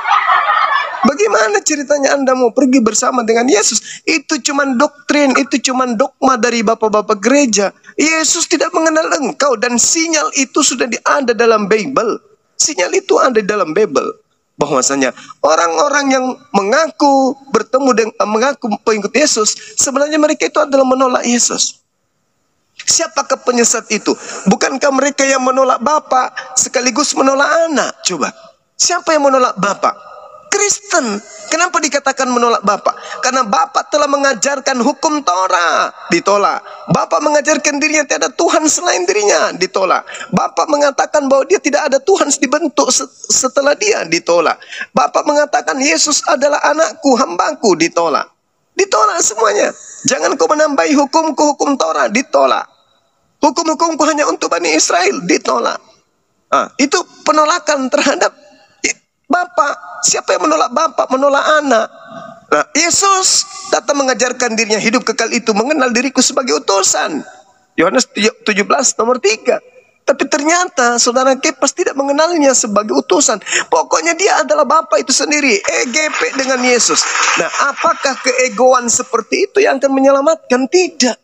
[SPEAKER 1] Bagaimana ceritanya Anda mau pergi bersama dengan Yesus? Itu cuma doktrin, itu cuma dogma dari bapak-bapak gereja. Yesus tidak mengenal engkau, dan sinyal itu sudah ada dalam Bible. Sinyal itu ada dalam Bible. Bahwasanya orang-orang yang mengaku bertemu dengan mengaku pengikut Yesus, sebenarnya mereka itu adalah menolak Yesus. Siapakah penyesat itu? Bukankah mereka yang menolak Bapa sekaligus menolak anak? Coba, siapa yang menolak Bapa? Kristen. Kenapa dikatakan menolak Bapa? Karena Bapa telah mengajarkan hukum Torah, ditolak. Bapa mengajarkan dirinya tiada Tuhan selain dirinya, ditolak. Bapa mengatakan bahwa dia tidak ada Tuhan dibentuk setelah dia, ditolak. Bapa mengatakan Yesus adalah anakku, hambaku, ditolak. Ditolak semuanya. Jangan kau menambahi hukumku, hukum Torah, ditolak. Hukum-hukumku hanya untuk Bani Israel, ditolak. Itu penolakan terhadap Bapa. Siapa yang menolak Bapa? Menolak anak. Nah, Yesus datang mengajarkan dirinya hidup kekal itu, mengenal diriku sebagai utusan. Yohanes 17 nomor 3. Tapi ternyata saudara Kepas tidak mengenalnya sebagai utusan. Pokoknya dia adalah Bapa itu sendiri, EGP dengan Yesus. Nah, apakah keegoan seperti itu yang akan menyelamatkan? Tidak.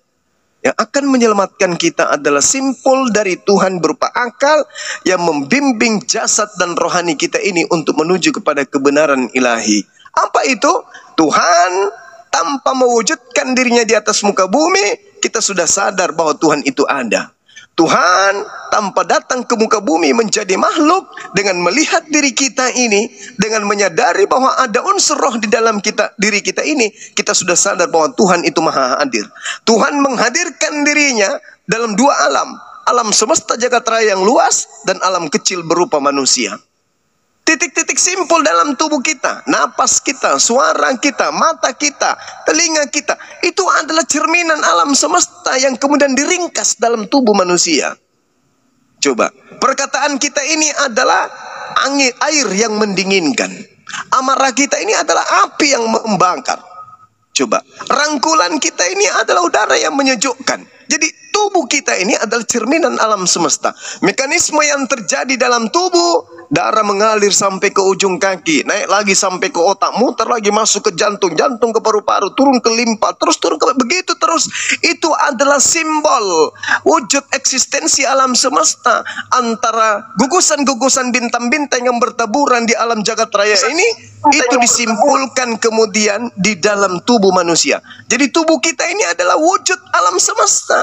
[SPEAKER 1] Yang akan menyelamatkan kita adalah simpul dari Tuhan berupa akal yang membimbing jasad dan rohani kita ini untuk menuju kepada kebenaran ilahi. Apa itu? Tuhan tanpa mewujudkan dirinya di atas muka bumi, kita sudah sadar bahwa Tuhan itu ada. Tuhan tanpa datang ke muka bumi menjadi makhluk, dengan melihat diri kita ini, dengan menyadari bahwa ada unsur roh di dalam diri kita ini, kita sudah sadar bahwa Tuhan itu maha hadir. Tuhan menghadirkan dirinya dalam dua alam, alam semesta jagat raya yang luas dan alam kecil berupa manusia. Titik-titik simpul dalam tubuh kita, napas kita, suara kita, mata kita, telinga kita, itu adalah cerminan alam semesta yang kemudian diringkas dalam tubuh manusia. Coba, perkataan kita ini adalah air yang mendinginkan. Amarah kita ini adalah api yang membakar. Coba, rangkulan kita ini adalah udara yang menyejukkan. Jadi tubuh kita ini adalah cerminan alam semesta. Mekanisme yang terjadi dalam tubuh, darah mengalir sampai ke ujung kaki, naik lagi sampai ke otak, muter lagi masuk ke jantung, jantung ke paru-paru, turun ke limpa, terus turun ke begitu terus. Itu adalah simbol wujud eksistensi alam semesta. Antara gugusan-gugusan bintang-bintang yang bertaburan di alam jagat raya ini, itu disimpulkan kemudian di dalam tubuh manusia. Jadi tubuh kita ini adalah wujud alam semesta.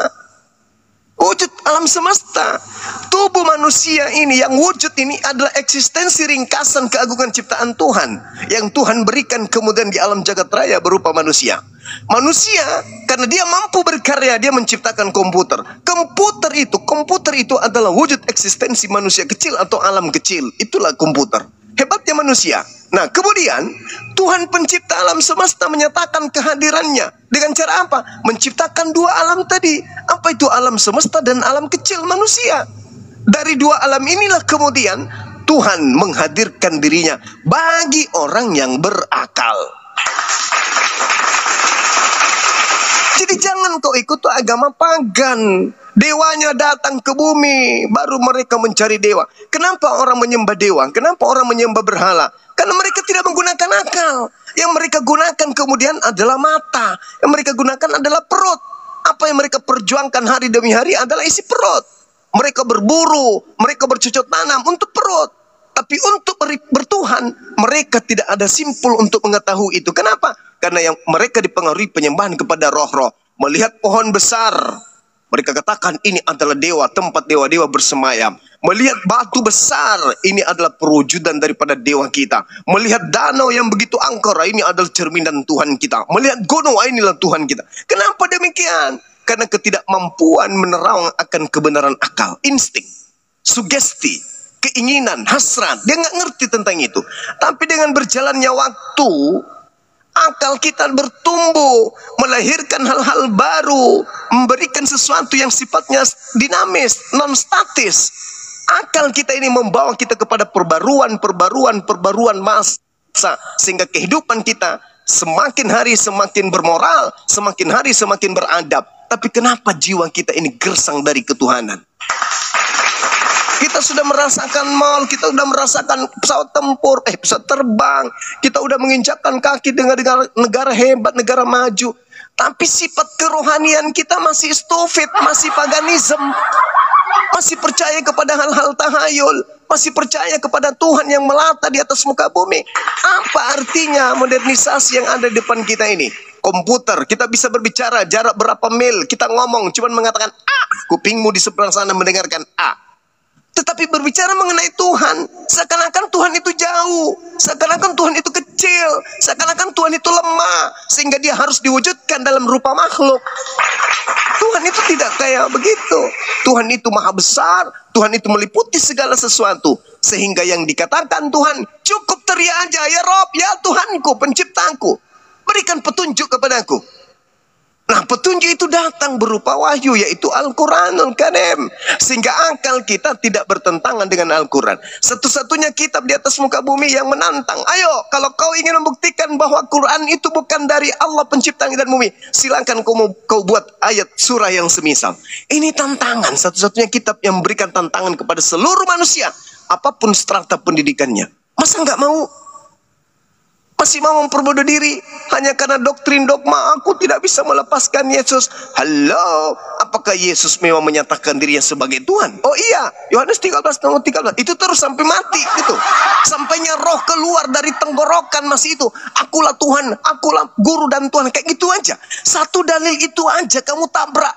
[SPEAKER 1] Wujud alam semesta. Tubuh manusia ini, yang wujud ini adalah eksistensi ringkasan keagungan ciptaan Tuhan yang Tuhan berikan kemudian di alam jagat raya berupa manusia. Manusia, karena dia mampu berkarya, dia menciptakan komputer. Komputer itu adalah wujud eksistensi manusia kecil atau alam kecil. Itulah komputer. Hebatnya manusia. Nah, kemudian Tuhan pencipta alam semesta menyatakan kehadirannya dengan cara apa? Menciptakan dua alam tadi. Apa itu alam semesta dan alam kecil manusia? Dari dua alam inilah kemudian Tuhan menghadirkan dirinya bagi orang yang berakal. Jadi jangan kau ikut agama pagan. Dewanya datang ke bumi, baru mereka mencari dewa. Kenapa orang menyembah dewa? Kenapa orang menyembah berhala? Karena mereka tidak menggunakan akal. Yang mereka gunakan kemudian adalah mata. Yang mereka gunakan adalah perut. Apa yang mereka perjuangkan hari demi hari adalah isi perut. Mereka berburu, mereka bercocok tanam untuk perut. Tapi untuk bertuhan, mereka tidak ada simpul untuk mengetahui itu. Kenapa? Karena yang mereka dipengaruhi penyembahan kepada roh-roh. Melihat pohon besar, mereka katakan ini adalah dewa, tempat dewa-dewa bersemayam. Melihat batu besar, ini adalah perwujudan daripada dewa kita. Melihat danau yang begitu angkara, ini adalah cerminan Tuhan kita. Melihat gunung, inilah Tuhan kita. Kenapa demikian? Karena ketidakmampuan menerawang akan kebenaran akal, insting, sugesti, keinginan, hasrat. Dia nggak ngerti tentang itu. Tapi dengan berjalannya waktu, akal kita bertumbuh, melahirkan hal-hal baru, memberikan sesuatu yang sifatnya dinamis, non-statis. Akal kita ini membawa kita kepada perbaruan masa, sehingga kehidupan kita semakin hari semakin bermoral, semakin hari semakin beradab. Tapi kenapa jiwa kita ini gersang dari ketuhanan? Kita sudah merasakan mal, kita sudah merasakan pesawat tempur, pesawat terbang. Kita sudah menginjakkan kaki dengan negara hebat, negara maju. Tapi sifat kerohanian kita masih stofit, masih paganism. Masih percaya kepada hal-hal tahayul. Masih percaya kepada Tuhan yang melata di atas muka bumi. Apa artinya modernisasi yang ada di depan kita ini? Komputer, kita bisa berbicara jarak berapa mil. Kita ngomong, cuman mengatakan A. Kupingmu di seberang sana mendengarkan A. Tetapi berbicara mengenai Tuhan, seakan-akan Tuhan itu jauh, seakan-akan Tuhan itu kecil, seakan-akan Tuhan itu lemah, sehingga dia harus diwujudkan dalam rupa makhluk. Tuhan itu tidak kayak begitu. Tuhan itu maha besar, Tuhan itu meliputi segala sesuatu. Sehingga yang dikatakan Tuhan, cukup teriak aja, ya Rob, ya Tuhanku, penciptaku, berikan petunjuk kepadaku. Nah, petunjuk itu datang berupa wahyu, yaitu Al-Quranul Karim. Sehingga akal kita tidak bertentangan dengan Al-Quran. Satu-satunya kitab di atas muka bumi yang menantang. Ayo, kalau kau ingin membuktikan bahwa Quran itu bukan dari Allah pencipta langit dan bumi, silakan kau buat ayat surah yang semisal. Ini tantangan, satu-satunya kitab yang memberikan tantangan kepada seluruh manusia, apapun strata pendidikannya. Masa nggak mau? Masih mau memperbodoh diri hanya karena doktrin dogma, aku tidak bisa melepaskan Yesus. Halo, apakah Yesus memang menyatakan dirinya sebagai Tuhan? Oh iya, Yohanes 13:13. Itu terus sampai mati gitu. Sampainya roh keluar dari tenggorokan masih itu. Akulah Tuhan, akulah guru dan Tuhan, kayak gitu aja. Satu dalil itu aja kamu tabrak,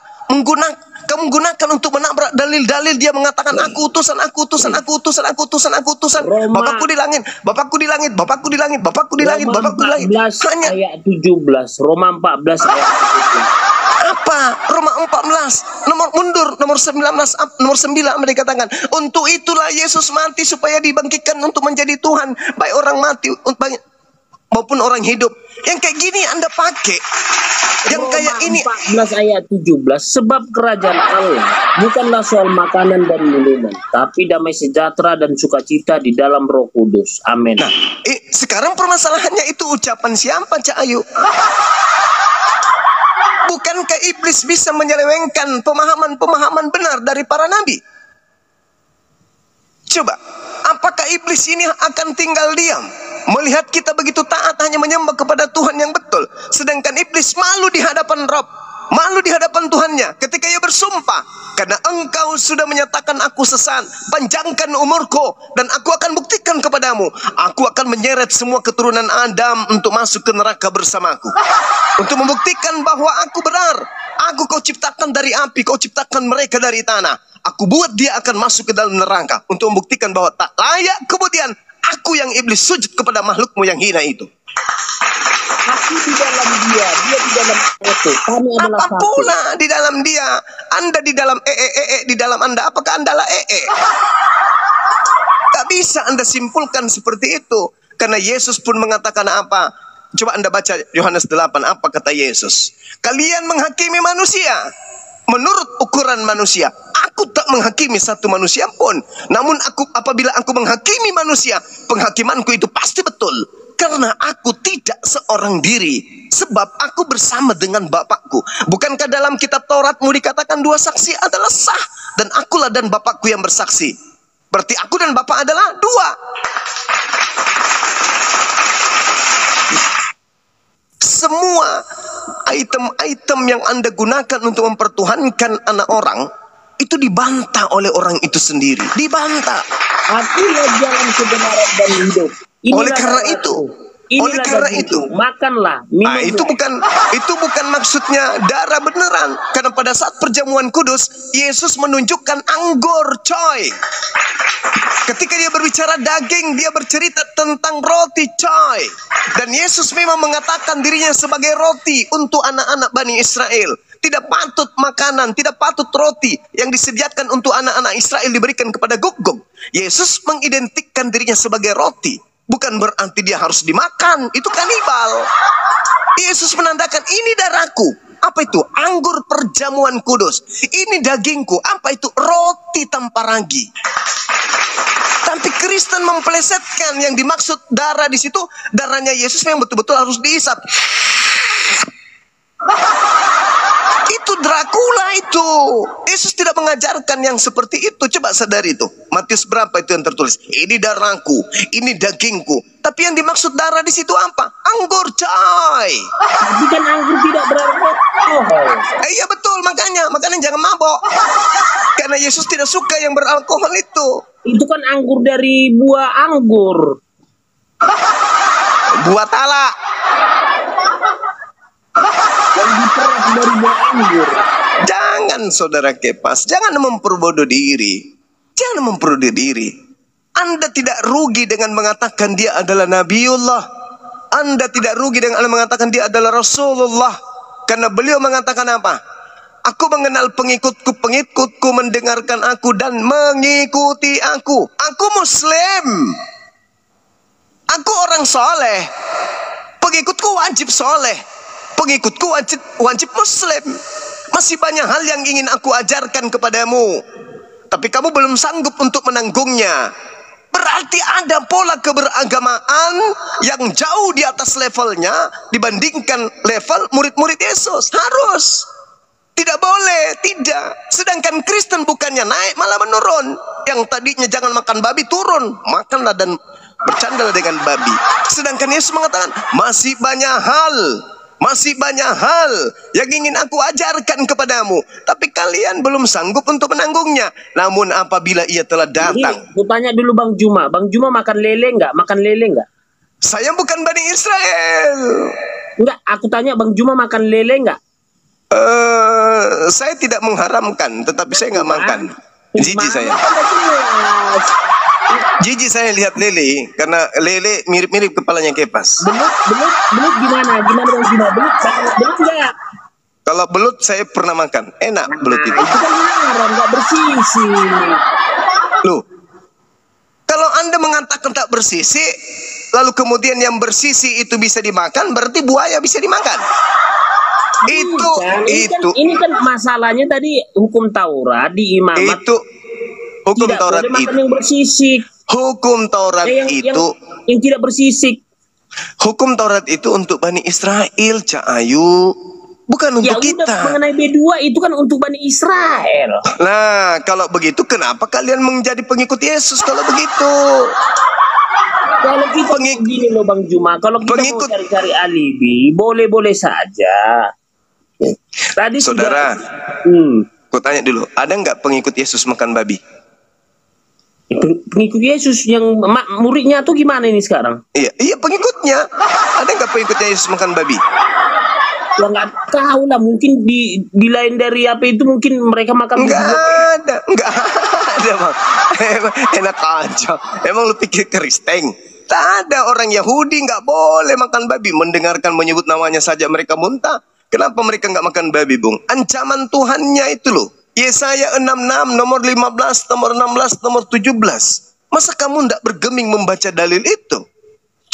[SPEAKER 1] kamu gunakan untuk menabrak dalil-dalil dia mengatakan aku utusan, aku utusan, aku utusan, aku utusan, aku utusan. Bapakku di langit, Bapakku di langit, Bapakku di langit, Bapakku di langit, Bapakku di langit.
[SPEAKER 6] Hanya ayat 17, Roma 14 ayat 17.
[SPEAKER 1] Apa? Roma 14, nomor 9 mereka katakan, untuk itulah Yesus mati supaya dibangkitkan untuk menjadi Tuhan, baik orang mati maupun orang hidup. Yang kayak gini Anda pakai Yang kayak ini
[SPEAKER 6] 14 ayat 17, sebab kerajaan Allah bukanlah soal makanan dan minuman, tapi damai sejahtera dan sukacita di dalam Roh Kudus. Amin.
[SPEAKER 1] Nah, sekarang permasalahannya itu ucapan siapa, Cak Ayu? Bukankah iblis bisa menyelewengkan pemahaman-pemahaman benar dari para nabi? Coba, apakah iblis ini akan tinggal diam melihat kita begitu taat hanya menyembah kepada Tuhan yang betul, sedangkan iblis malu di hadapan Rabb, malu di hadapan Tuhannya ketika ia bersumpah, karena engkau sudah menyatakan aku sesat, panjangkan umurku dan aku akan buktikan kepadamu, aku akan menyeret semua keturunan Adam untuk masuk ke neraka bersamaku, untuk membuktikan bahwa aku benar. Aku kau ciptakan dari api, kau ciptakan mereka dari tanah. Aku buat dia akan masuk ke dalam neraka untuk membuktikan bahwa tak layak kemudian aku yang iblis sujud kepada makhlukmu yang hina itu.
[SPEAKER 6] Aku di dalam dia di dalam aku. Kami adalah
[SPEAKER 1] apa
[SPEAKER 6] satu.
[SPEAKER 1] pula di dalam dia? Anda di dalam di dalam Anda. Apakah Anda lah Tak bisa Anda simpulkan seperti itu. Karena Yesus pun mengatakan apa? Coba Anda baca Yohanes 8, apa kata Yesus? Kalian menghakimi manusia menurut ukuran manusia. Aku tak menghakimi satu manusia pun. Namun apabila aku menghakimi manusia, penghakimanku itu pasti betul. Karena aku tidak seorang diri, sebab aku bersama dengan Bapakku. Bukankah dalam kitab Tauratmu dikatakan 2 saksi adalah sah, dan akulah dan Bapakku yang bersaksi. Berarti aku dan Bapak adalah 2. Semua item-item yang Anda gunakan untuk mempertuhankan anak orang itu dibantah oleh orang itu sendiri. Dibantah.
[SPEAKER 6] Akulah jalan kebenaran dan hidup.
[SPEAKER 1] Oleh karena itu,
[SPEAKER 6] makanlah,
[SPEAKER 1] minumlah. Itu bukan maksudnya darah beneran. Karena pada saat perjamuan kudus, Yesus menunjukkan anggur, coy. Ketika dia berbicara daging, dia bercerita tentang roti, coy. Dan Yesus memang mengatakan dirinya sebagai roti untuk anak-anak Bani Israel. Tidak patut makanan, tidak patut roti yang disediakan untuk anak-anak Israel diberikan kepada Gog. Yesus mengidentikan dirinya sebagai roti. Bukan berarti dia harus dimakan, itu kanibal. Yesus menandakan, ini darahku. Apa itu? Anggur perjamuan kudus. Ini dagingku. Apa itu? Roti tanpa ragi. Tapi Kristen mempelesetkan yang dimaksud darah di situ, darahnya Yesus yang betul-betul harus dihisap. Itu Dracula itu. Yesus tidak mengajarkan yang seperti itu. Coba sadari itu. Matius berapa itu yang tertulis? Ini darahku, ini dagingku. Tapi yang dimaksud darah di situ apa? Anggur, coy.
[SPEAKER 6] Tapi kan anggur tidak beralkohol.
[SPEAKER 1] Iya betul, makanya jangan mabok. Karena Yesus tidak suka yang beralkohol itu.
[SPEAKER 6] Itu kan anggur dari buah anggur.
[SPEAKER 1] Buah talak.
[SPEAKER 6] Yang diperas dari buah anggur.
[SPEAKER 1] Jangan saudara Kepas, jangan memperbodoh diri. Jangan memperbodoh diri. Anda tidak rugi dengan mengatakan dia adalah Nabiullah. Anda tidak rugi dengan mengatakan dia adalah Rasulullah. Karena beliau mengatakan apa? Aku mengenal pengikutku mendengarkan aku dan mengikuti aku. Aku Muslim. Aku orang soleh. Pengikutku wajib soleh. Pengikutku wajib Muslim. Masih banyak hal yang ingin aku ajarkan kepadamu, tapi kamu belum sanggup untuk menanggungnya. Berarti ada pola keberagamaan yang jauh di atas levelnya dibandingkan level murid-murid Yesus. Harus. Tidak boleh, tidak. Sedangkan Kristen bukannya naik malah menurun. Yang tadinya jangan makan babi turun, makanlah dan bercandalah dengan babi. Sedangkan Yesus mengatakan masih banyak hal yang ingin aku ajarkan kepadamu, tapi kalian belum sanggup untuk menanggungnya. Namun apabila ia telah datang.
[SPEAKER 6] Aku tanya dulu Bang Juma makan lele enggak?
[SPEAKER 1] Saya bukan Bani Israel.
[SPEAKER 6] Enggak, aku tanya Bang Juma makan lele enggak?
[SPEAKER 1] Saya tidak mengharamkan, tetapi saya nggak makan. Jijik saya. Jijik saya lihat lele, karena lele mirip-mirip kepalanya Kepas.
[SPEAKER 6] Belut gimana Bang Juma? Belut enggak?
[SPEAKER 1] Kalau belut saya pernah makan, enak belut itu.
[SPEAKER 6] Itu kan haram, enggak bersisi.
[SPEAKER 1] Loh, kalau Anda mengatakan tak bersisi, lalu kemudian yang bersisi itu bisa dimakan, berarti buaya bisa dimakan.
[SPEAKER 6] Ini kan masalahnya tadi hukum Taurat di imamat.
[SPEAKER 1] Hukum
[SPEAKER 6] tidak
[SPEAKER 1] Taurat
[SPEAKER 6] boleh makan yang bersisik.
[SPEAKER 1] Hukum Taurat
[SPEAKER 6] yang tidak bersisik.
[SPEAKER 1] Hukum Taurat itu untuk Bani Israel, Cak Ayu. Bukan untuk kita.
[SPEAKER 6] Mengenai B2 itu kan untuk Bani Israel.
[SPEAKER 1] Nah, kalau begitu kenapa kalian menjadi pengikut Yesus kalau begitu?
[SPEAKER 6] Kalau kita begini loh Bang Juma, kalau kita mau cari-cari alibi, boleh-boleh saja. Tadi
[SPEAKER 1] saudara, aku tanya dulu, ada nggak pengikut Yesus makan babi?
[SPEAKER 6] Pengikut Yesus yang muridnya tuh gimana ini sekarang?
[SPEAKER 1] Iya pengikutnya. Ada nggak pengikutnya Yesus makan babi?
[SPEAKER 6] Ya nggak tahu lah, mungkin di lain dari apa itu mungkin mereka makan.
[SPEAKER 1] Nggak ada Bang. Enak aja. Emang lu pikir Kristen? Tak ada orang Yahudi nggak boleh makan babi. Mendengarkan menyebut namanya saja mereka muntah. Kenapa mereka nggak makan babi, Bung? Ancaman Tuhannya itu loh. Yesaya 66, nomor 15, nomor 16, nomor 17. Masa kamu nggak bergeming membaca dalil itu?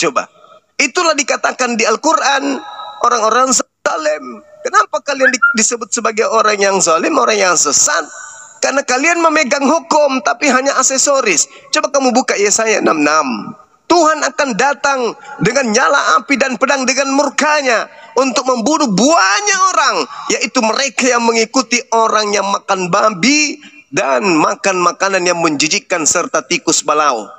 [SPEAKER 1] Coba. Itulah dikatakan di Al-Quran, orang-orang zalim. Kenapa kalian disebut sebagai orang yang zalim, orang yang sesat? Karena kalian memegang hukum, tapi hanya aksesoris. Coba kamu buka Yesaya 66. Tuhan akan datang dengan nyala api dan pedang dengan murkanya untuk membunuh banyak orang, yaitu mereka yang mengikuti orang yang makan babi dan makan makanan yang menjijikkan serta tikus balau.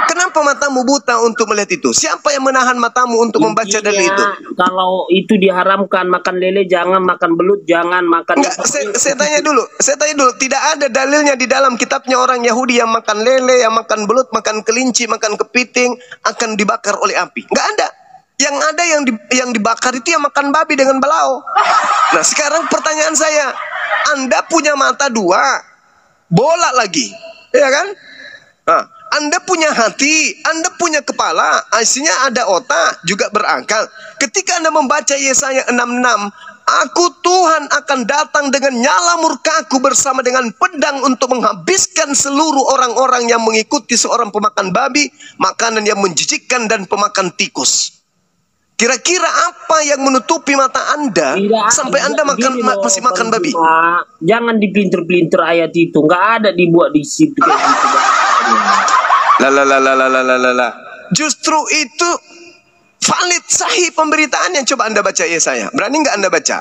[SPEAKER 1] Kenapa matamu buta untuk melihat itu? Siapa yang menahan matamu untuk membaca dalil itu?
[SPEAKER 6] Kalau itu diharamkan, makan lele jangan, makan belut jangan, makan.
[SPEAKER 1] Enggak, saya tanya dulu, tidak ada dalilnya di dalam kitabnya orang Yahudi yang makan lele, yang makan belut, makan kelinci, makan kepiting akan dibakar oleh api. Enggak ada. Yang ada yang dibakar itu yang makan babi dengan balau. Nah, sekarang pertanyaan saya, Anda punya mata dua, bola lagi, ya kan? Nah, Anda punya hati, Anda punya kepala, isinya ada otak, juga berakal. Ketika Anda membaca Yesaya 66, aku Tuhan akan datang dengan nyala murkaku bersama dengan pedang untuk menghabiskan seluruh orang-orang yang mengikuti seorang pemakan babi, makanan yang menjijikkan dan pemakan tikus. Kira-kira apa yang menutupi mata Anda sampai Anda masih makan babi?
[SPEAKER 6] Jangan dipelintir-pelintir ayat itu, nggak ada dibuat di situ kayak gitu.
[SPEAKER 1] Justru itu valid, sahih pemberitaannya. Coba Anda baca Yesaya. Berani nggak Anda baca?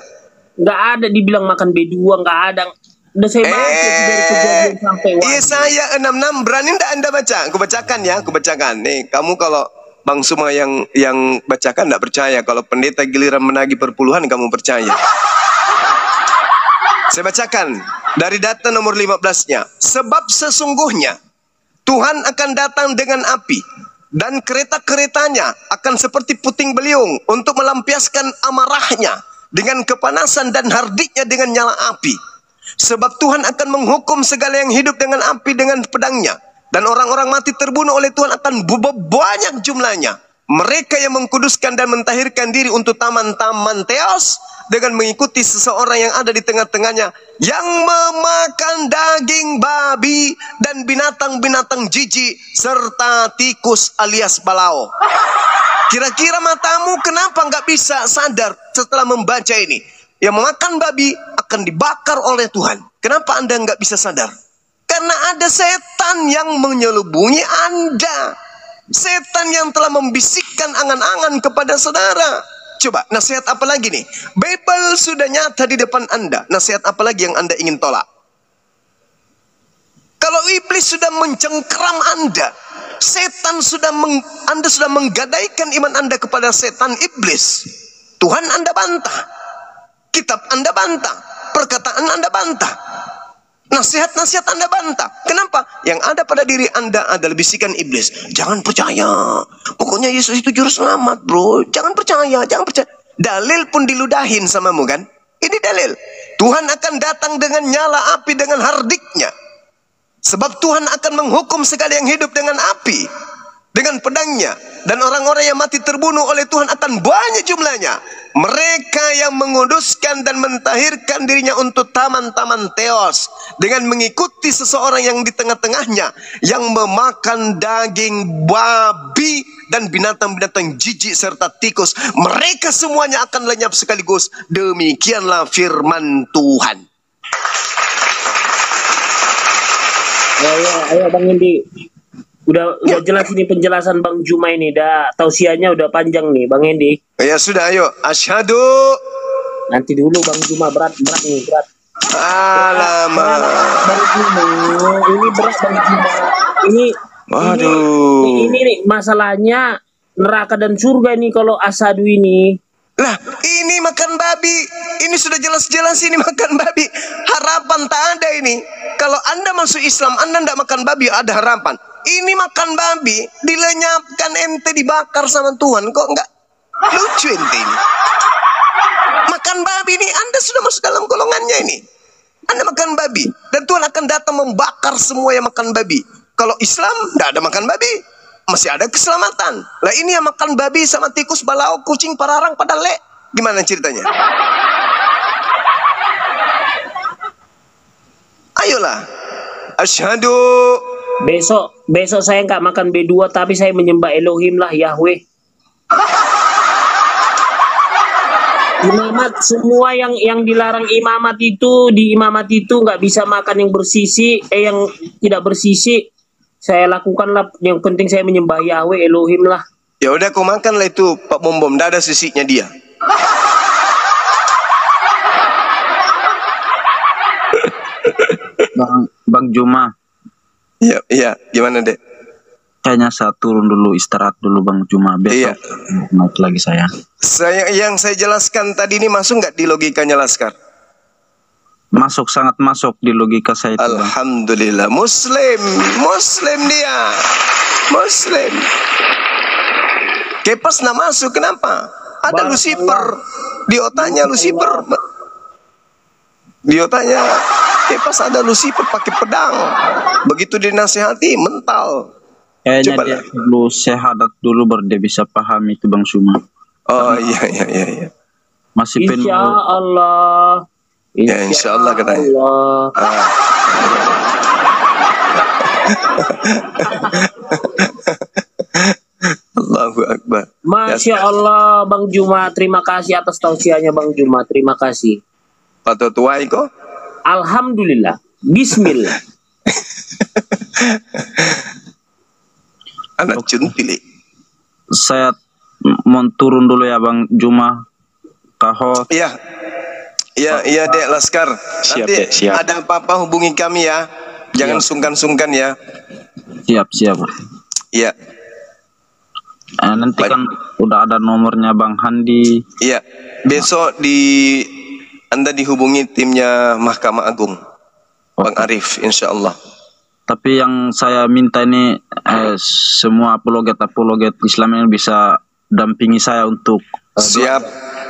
[SPEAKER 6] Nggak ada dibilang makan B2, nggak ada. Udah saya baca dari kejadian sampai
[SPEAKER 1] Yesaya 66, berani nggak Anda baca? Aku bacakan ya, aku bacakan. Nih, kamu kalau Bang Suma yang bacakan nggak percaya. Kalau pendeta giliran menagih perpuluhan kamu percaya. Saya bacakan dari data nomor 15-nya. Sebab sesungguhnya Tuhan akan datang dengan api, dan kereta-keretanya akan seperti puting beliung untuk melampiaskan amarahnya dengan kepanasan dan hardiknya dengan nyala api. Sebab Tuhan akan menghukum segala yang hidup dengan api dengan pedangnya, dan orang-orang mati terbunuh oleh Tuhan akan banyak jumlahnya. Mereka yang mengkuduskan dan mentahirkan diri untuk taman-taman teos dengan mengikuti seseorang yang ada di tengah-tengahnya, yang memakan daging babi dan binatang-binatang jijik serta tikus alias balau. Kira-kira matamu kenapa nggak bisa sadar setelah membaca ini? Yang memakan babi akan dibakar oleh Tuhan. Kenapa Anda nggak bisa sadar? Karena ada setan yang menyelubungi Anda. Setan yang telah membisikkan angan-angan kepada saudara. Coba, nasihat apa lagi nih? Bible sudah nyata di depan Anda. Nasihat apa lagi yang Anda ingin tolak? Kalau iblis sudah mencengkeram Anda, setan Anda sudah menggadaikan iman Anda kepada setan iblis. Tuhan Anda bantah. Kitab Anda bantah. Perkataan Anda bantah. Nasihat-nasihat Anda bantah. Kenapa? Yang ada pada diri Anda adalah bisikan iblis. Jangan percaya. Pokoknya Yesus itu juru selamat, bro. Jangan percaya, jangan percaya. Dalil pun diludahin samamu kan? Ini dalil. Tuhan akan datang dengan nyala api dengan hardiknya. Sebab Tuhan akan menghukum segala yang hidup dengan api. dengan pedangnya, dan orang-orang yang mati terbunuh oleh Tuhan akan banyak jumlahnya. Mereka yang menguduskan dan mentahirkan dirinya untuk taman-taman teos dengan mengikuti seseorang yang di tengah-tengahnya yang memakan daging babi dan binatang-binatang jijik serta tikus, mereka semuanya akan lenyap sekaligus. Demikianlah firman Tuhan.
[SPEAKER 6] Ayo Bang Indi. Udah jelas ini penjelasan Bang Juma ini, tausiahnya udah panjang nih Bang Indi.
[SPEAKER 1] Ya sudah, ayo. Asyhadu.
[SPEAKER 6] Nanti dulu Bang Juma, berat nih, berat.
[SPEAKER 1] Alamak.
[SPEAKER 6] Bang Juma, ini berat Bang Juma.
[SPEAKER 1] Waduh.
[SPEAKER 6] Ini nih masalahnya neraka dan surga nih kalau asyhadu ini.
[SPEAKER 1] Lah, ini makan babi. Ini sudah jelas-jelas ini makan babi. Harapan tak ada ini. Kalau Anda masuk Islam, Anda tidak makan babi, ada harapan. Ini makan babi, dilenyapkan, ente dibakar sama Tuhan. Kok enggak lucu ente ini? Makan babi ini, Anda sudah masuk dalam golongannya ini. Anda makan babi, dan Tuhan akan datang membakar semua yang makan babi. Kalau Islam, tidak ada makan babi, masih ada keselamatan. Lah ini yang makan babi sama tikus, balau, kucing, pararang, pada lek. Gimana ceritanya? Ayolah. Asyhadu.
[SPEAKER 6] Besok saya nggak makan B2, tapi saya menyembah Elohim lah, Yahweh. Imamat, semua yang dilarang imamat itu, di imamat itu nggak bisa makan yang bersisi, yang tidak bersisi. Saya lakukanlah, yang penting saya menyembah Yahweh, Elohim lah.
[SPEAKER 1] Ya udah, kau makanlah itu Pak Bom, dah ada sisiknya dia.
[SPEAKER 3] Bang Juma.
[SPEAKER 1] Iya, gimana Dek?
[SPEAKER 3] Kayaknya saya turun dulu, istirahat dulu Bang Juma. Besok naik lagi saya.
[SPEAKER 1] Yang saya jelaskan tadi ini masuk nggak di logikanya Laskar?
[SPEAKER 3] Masuk, sangat masuk di logika saya itu.
[SPEAKER 1] Alhamdulillah. Muslim dia. Muslim. Kepas nak masuk, kenapa? Ada Lucifer. Di otaknya Lucifer. Di otaknya Kepas ada Lucifer pakai pedang. Begitu dinasihati, mental.
[SPEAKER 3] Kayaknya dia perlu sehadat dulu baru dia bisa paham itu Bang Juma.
[SPEAKER 1] Oh iya.
[SPEAKER 3] Masih penuh.
[SPEAKER 6] Insya Allah.
[SPEAKER 1] Ya insya Allah katanya. Allahu Akbar.
[SPEAKER 6] Masya Allah Bang Juma, terima kasih atas tausiahnya Bang Juma, terima kasih.
[SPEAKER 1] Patut tuai kok.
[SPEAKER 6] Alhamdulillah. Bismillah.
[SPEAKER 1] Anak centili.
[SPEAKER 3] Saya mau turun dulu ya Bang Juma. Kahot.
[SPEAKER 1] Iya Dek Laskar.
[SPEAKER 5] Siap,
[SPEAKER 1] Nanti
[SPEAKER 5] Dek, siap.
[SPEAKER 1] ada apa-apa hubungi kami ya. Jangan sungkan-sungkan ya.
[SPEAKER 3] Siap.
[SPEAKER 1] Iya.
[SPEAKER 3] Nanti kan udah ada nomornya Bang Handi.
[SPEAKER 1] Iya. Besok Anda dihubungi timnya Mahkamah Agung. Bang Arif, insya Allah.
[SPEAKER 3] Tapi yang saya minta ini semua apologet Islam ini bisa dampingi saya untuk
[SPEAKER 1] siap.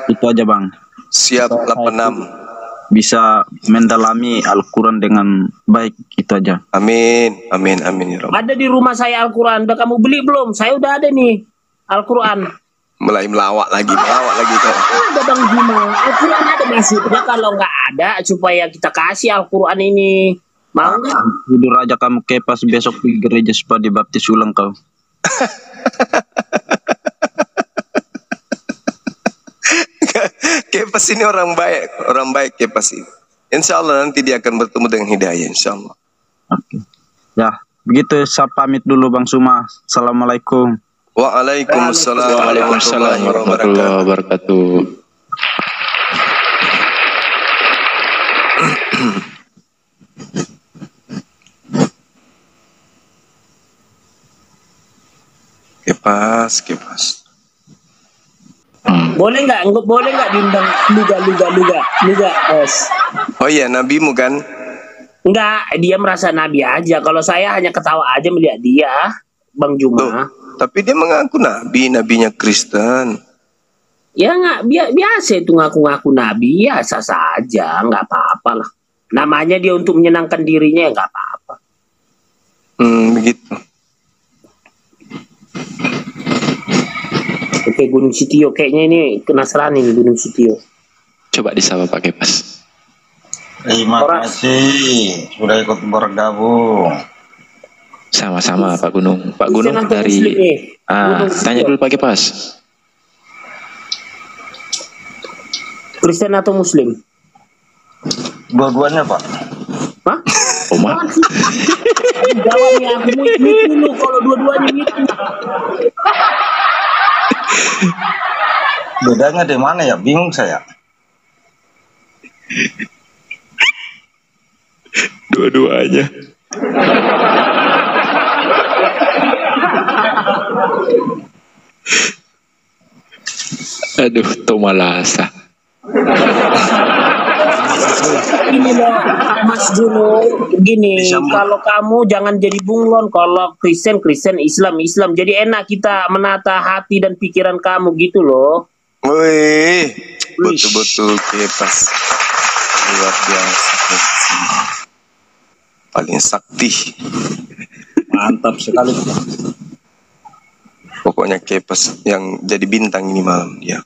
[SPEAKER 3] Itu aja Bang.
[SPEAKER 1] Siap 86.
[SPEAKER 3] Bisa mendalami Al-Quran dengan baik, itu aja.
[SPEAKER 1] Amin ya Rabb.
[SPEAKER 6] Ada di rumah saya Al-Quran. Udah kamu beli belum? Saya udah ada nih Al-Quran.
[SPEAKER 1] Melawak lagi kau.
[SPEAKER 6] Ada Bang Juma. Al-Quran ada maksudnya, kalau nggak ada supaya kita kasih Al-Quran ini. Mau nggak?
[SPEAKER 3] Tidur aja kamu Kepas, besok di gereja supaya dibaptis ulang kau.
[SPEAKER 1] Kepas ini orang baik Kepas ini. Insya Allah nanti dia akan bertemu dengan hidayah, insya Allah.
[SPEAKER 3] Oke. Ya, begitu saya pamit dulu Bang Suma. Assalamualaikum.
[SPEAKER 1] Waalaikumsalam
[SPEAKER 5] warahmatullahi wabarakatuh.
[SPEAKER 1] Kepas.
[SPEAKER 6] Boleh nggak diundang luga os?
[SPEAKER 1] Oh iya, nabimu kan?
[SPEAKER 6] Enggak, dia merasa nabi aja. Kalau saya hanya ketawa aja melihat dia, Bang Juma.
[SPEAKER 1] Tapi dia mengaku nabinya Kristen.
[SPEAKER 6] Ya nggak, biasa itu ngaku-ngaku nabi, biasa saja, nggak apa-apa lah. Namanya dia untuk menyenangkan dirinya, ya nggak apa-apa.
[SPEAKER 1] Begitu.
[SPEAKER 6] Oke, Gunung Sitio. Kayaknya ini Nasrani nih, Gunung Sitio.
[SPEAKER 5] Coba disapa Pak Kepas.
[SPEAKER 9] Terima kasih sudah ikut bergabung.
[SPEAKER 5] Sama-sama Pak Gunung. Pak Gunung dari tanya dulu Pak Kepas.
[SPEAKER 6] Kristen atau Muslim?
[SPEAKER 9] Dua-duanya Pak.
[SPEAKER 6] Hah?
[SPEAKER 5] Oma.
[SPEAKER 6] Jawabnya aku mute dulu kalau dua-duanya gitu.
[SPEAKER 9] Bedanya di mana ya? Bingung saya.
[SPEAKER 5] Dua-duanya. Aduh, Tomalasa.
[SPEAKER 6] Ini loh, Mas Gunung, gini, kalau kamu jangan jadi bunglon, kalau Kristen, Islam. Jadi enak kita menata hati dan pikiran kamu gitu loh.
[SPEAKER 1] Wih, betul-betul Kepas. Luar biasa. Paling sakti.
[SPEAKER 9] Mantap sekali.
[SPEAKER 1] Pokoknya Kepas yang jadi bintang ini malam ya.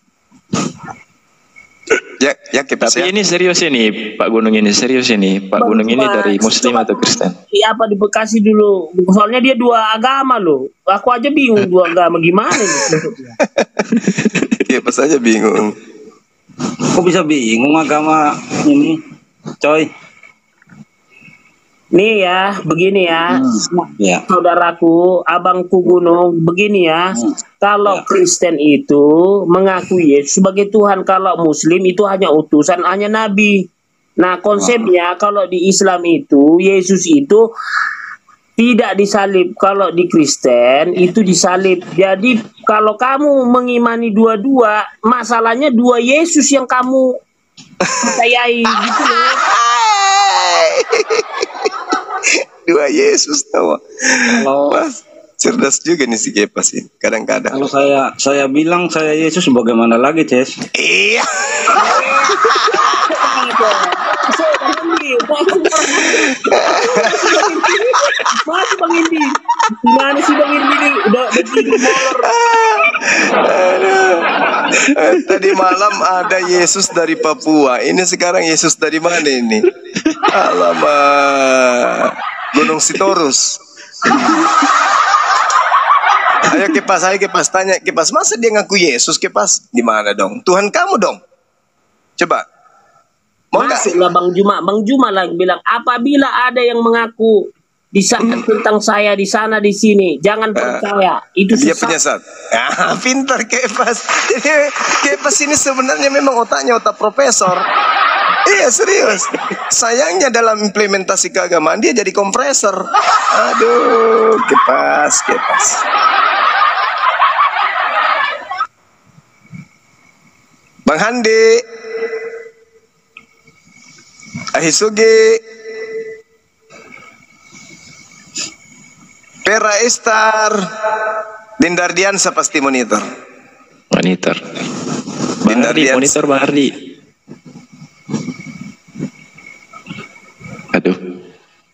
[SPEAKER 1] Ya Kepas.
[SPEAKER 5] Tapi ini serius ini Pak Gunung ini serius ini. Pak Gunung ini dari Muslim atau Kristen?
[SPEAKER 6] Iya apa di Bekasi dulu. Soalnya dia dua agama loh. Aku aja bingung dua agama gimana nih.
[SPEAKER 1] Kepas aja bingung.
[SPEAKER 9] Kok bisa bingung agama ini, coy?
[SPEAKER 6] Nih ya, begini ya,
[SPEAKER 9] Ya.
[SPEAKER 6] saudaraku, abangku Gunung, begini ya. Kalau Kristen itu mengakui Yesus sebagai Tuhan, kalau Muslim itu hanya utusan, hanya Nabi. Nah, konsepnya kalau di Islam itu Yesus itu tidak disalib, kalau di Kristen itu disalib. Jadi kalau kamu mengimani dua-dua, masalahnya dua Yesus yang kamu percayai gitu loh.
[SPEAKER 1] Dua Yesus tahu. Mas, cerdas juga nih si Kepas ini. Kadang-kadang.
[SPEAKER 9] Kalau saya bilang saya Yesus, bagaimana lagi, Ces?
[SPEAKER 1] Iya.
[SPEAKER 6] Masih Bang Indi. Gimana sih Bang Indi? Udah molor.
[SPEAKER 1] Tadi malam ada Yesus dari Papua. Ini sekarang Yesus dari mana ini? Alamak. Gunung Sitorus. Ayo Kepas tanya Kepas, masa dia ngaku Yesus Kepas? Gimana dong? Tuhan kamu dong. Coba. Mau enggak?
[SPEAKER 6] Masuklah Bang Juma lagi bilang, apabila ada yang mengaku di sana tentang saya di sana di sini, jangan percaya. Itu
[SPEAKER 1] dia
[SPEAKER 6] sesat.
[SPEAKER 1] penyesat. Ah, pintar Kepas. Jadi Kepas ini sebenarnya memang otaknya otak profesor. Iya serius. Sayangnya dalam implementasi keagamaan dia jadi kompresor. Aduh, Kepas. Bang Handi, Ahisugi, Pera Estar, Dindardiansa pasti monitor.
[SPEAKER 5] Monitor Bang Ardi. Aduh.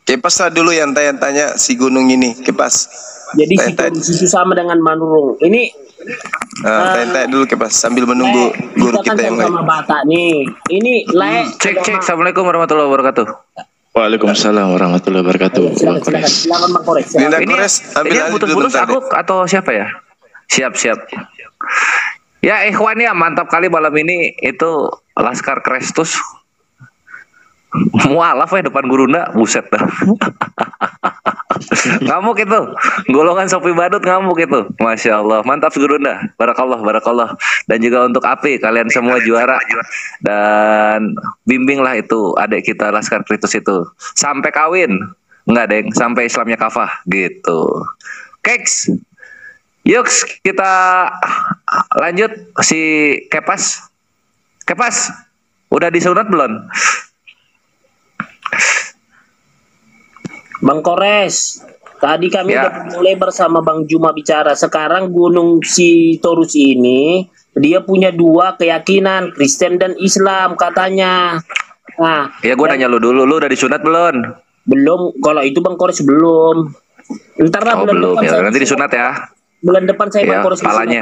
[SPEAKER 1] Kepas dulu yang tanya si Gunung ini, Kepas.
[SPEAKER 6] Jadi situ sama dengan Manurung. Ini
[SPEAKER 1] tanya dulu Kepas sambil menunggu guru kita yang lain.
[SPEAKER 6] Sama Batak nih. Ini
[SPEAKER 10] cek. Assalamualaikum warahmatullahi wabarakatuh.
[SPEAKER 5] Waalaikumsalam warahmatullahi wabarakatuh.
[SPEAKER 6] Silakan Bang Kores.
[SPEAKER 10] Ini putus-putus aku atau siapa ya? Siap. Ya ikhwan ya, mantap kali malam ini itu Laskar Kristus. Mualaf ya depan gurunda, buset dah. Ngamuk itu, golongan Sopi Badut ngamuk itu. Masya Allah, mantap gurunda. Barakallah. Dan juga untuk Api, kalian semua juara. Dan bimbinglah itu adik kita Laskar Kristus itu sampai kawin. Enggak deng, sampai Islamnya kafah gitu. Keks. Yuk kita lanjut si Kepas. Udah disunat belum?
[SPEAKER 6] Bang Kores, tadi kami udah mulai bersama Bang Juma bicara. Sekarang Gunung Sitorus ini dia punya dua keyakinan, Kristen dan Islam katanya. Nah,
[SPEAKER 10] ya gue nanya lu dulu, lu udah disunat belum?
[SPEAKER 6] Belum, kalau itu Bang Kores belum. Ntar lah bulan
[SPEAKER 10] belum
[SPEAKER 6] depan
[SPEAKER 10] ya, nanti disunat ya.
[SPEAKER 6] Bulan depan saya Bang Kores
[SPEAKER 10] palanya.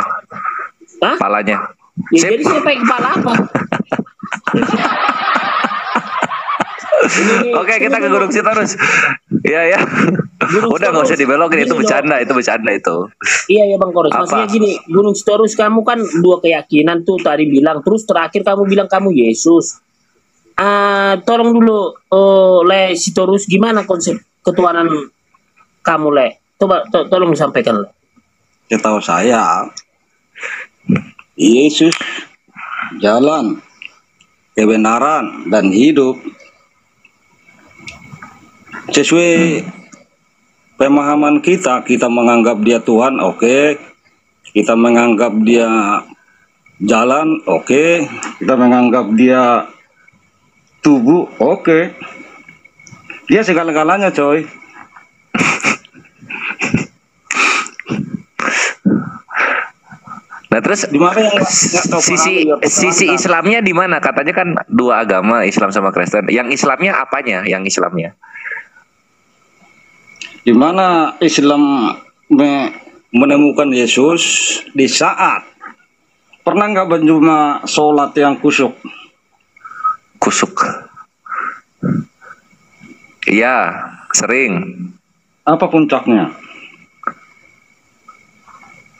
[SPEAKER 6] Hah?
[SPEAKER 10] Kepalanya.
[SPEAKER 6] Ya, jadi saya pakai kepala apa?
[SPEAKER 10] Oke, kita ke Gunung Sitorus. Iya ya. Udah nggak usah dibelokin, itu bercanda itu.
[SPEAKER 6] Iya ya Bang Koros. Maksudnya gini, Gunung Sitorus kamu kan dua keyakinan tuh tadi bilang, terus terakhir kamu bilang kamu Yesus. Tolong dulu, Le Sitorus, gimana konsep ketuhanan kamu, Le? Coba tolong disampaikan, Le.
[SPEAKER 9] Setahu saya, Yesus jalan, kebenaran, dan hidup. Sesuai pemahaman kita menganggap dia Tuhan, oke. Kita menganggap dia jalan, oke. Kita menganggap dia tubuh, oke. Dia segala-galanya, coy.
[SPEAKER 10] Nah terus sisi Islamnya di mana? Katanya kan dua agama, Islam sama Kristen. Yang Islamnya apanya? Yang Islamnya?
[SPEAKER 9] Di mana Islam menemukan Yesus di saat pernah nggak berjumpa sholat yang kusuk?
[SPEAKER 10] Kusuk. Iya, sering.
[SPEAKER 9] Apa puncaknya?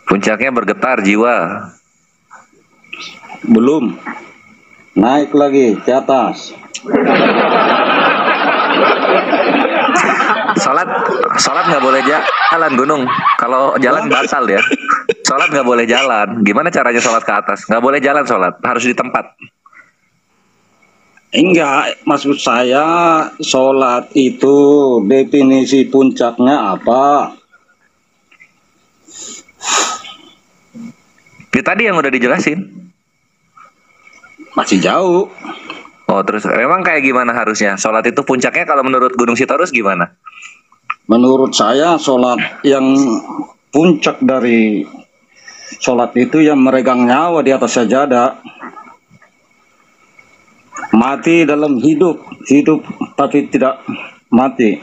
[SPEAKER 10] Puncaknya bergetar jiwa.
[SPEAKER 9] Belum. Naik lagi ke atas.
[SPEAKER 10] Sholat nggak boleh jalan gunung. Kalau jalan batal ya. Sholat nggak boleh jalan. Gimana caranya sholat ke atas? Nggak boleh jalan sholat. Harus di tempat.
[SPEAKER 9] Enggak, maksud saya sholat itu definisi puncaknya apa?
[SPEAKER 10] Ya, tadi yang udah dijelasin.
[SPEAKER 9] Masih jauh.
[SPEAKER 10] Oh terus memang kayak gimana harusnya? Sholat itu puncaknya kalau menurut Gunung Sitorus gimana?
[SPEAKER 9] Menurut saya sholat yang puncak dari sholat itu yang meregang nyawa di atas sajadah. Mati dalam hidup tapi tidak mati.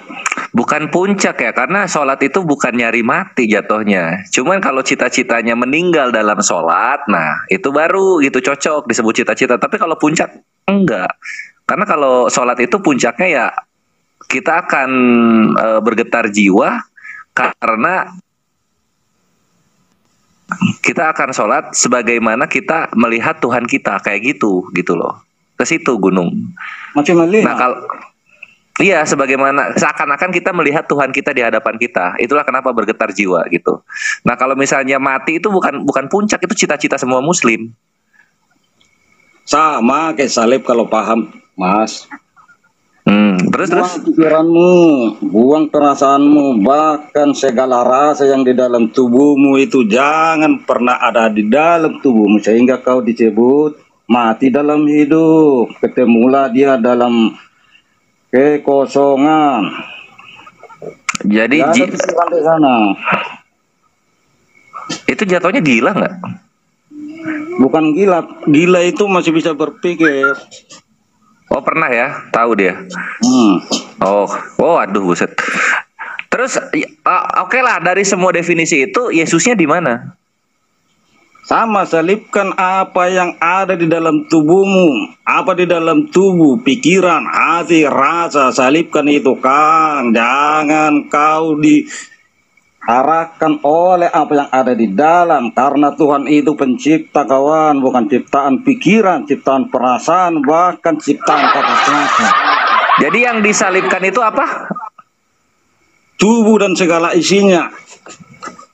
[SPEAKER 10] Bukan puncak ya, karena sholat itu bukan nyari mati jatuhnya. Cuman kalau cita-citanya meninggal dalam sholat, nah itu baru gitu cocok disebut cita-cita. Tapi kalau puncak enggak, karena kalau sholat itu puncaknya ya kita akan bergetar jiwa karena kita akan sholat sebagaimana kita melihat Tuhan kita kayak gitu loh. Ke situ gunung.
[SPEAKER 9] Macam melihat.
[SPEAKER 10] Nah kalau iya, sebagaimana seakan-akan kita melihat Tuhan kita di hadapan kita. Itulah kenapa bergetar jiwa gitu. Nah, kalau misalnya mati itu bukan puncak, itu cita-cita semua muslim.
[SPEAKER 9] Sama kayak salib kalau paham, Mas.
[SPEAKER 10] Terus
[SPEAKER 9] buang pikiranmu, buang perasaanmu, bahkan segala rasa yang di dalam tubuhmu itu jangan pernah ada di dalam tubuhmu sehingga kau disebut mati dalam hidup. Ketemulah dia dalam kekosongan.
[SPEAKER 10] Jadi itu jatuhnya gila nggak?
[SPEAKER 9] Bukan gila, gila itu masih bisa berpikir.
[SPEAKER 10] Oh pernah ya, tahu dia. Oh, aduh buset. Terus, oke lah dari semua definisi itu Yesusnya di mana?
[SPEAKER 9] Sama, salibkan apa yang ada di dalam tubuhmu, apa di dalam tubuh, pikiran, hati, rasa, salibkan itu Kang. Jangan kau diarahkan oleh apa yang ada di dalam, karena Tuhan itu pencipta kawan, bukan ciptaan pikiran, ciptaan perasaan, bahkan ciptaan kata-kata.
[SPEAKER 10] Jadi yang disalibkan itu apa?
[SPEAKER 9] Tubuh dan segala isinya.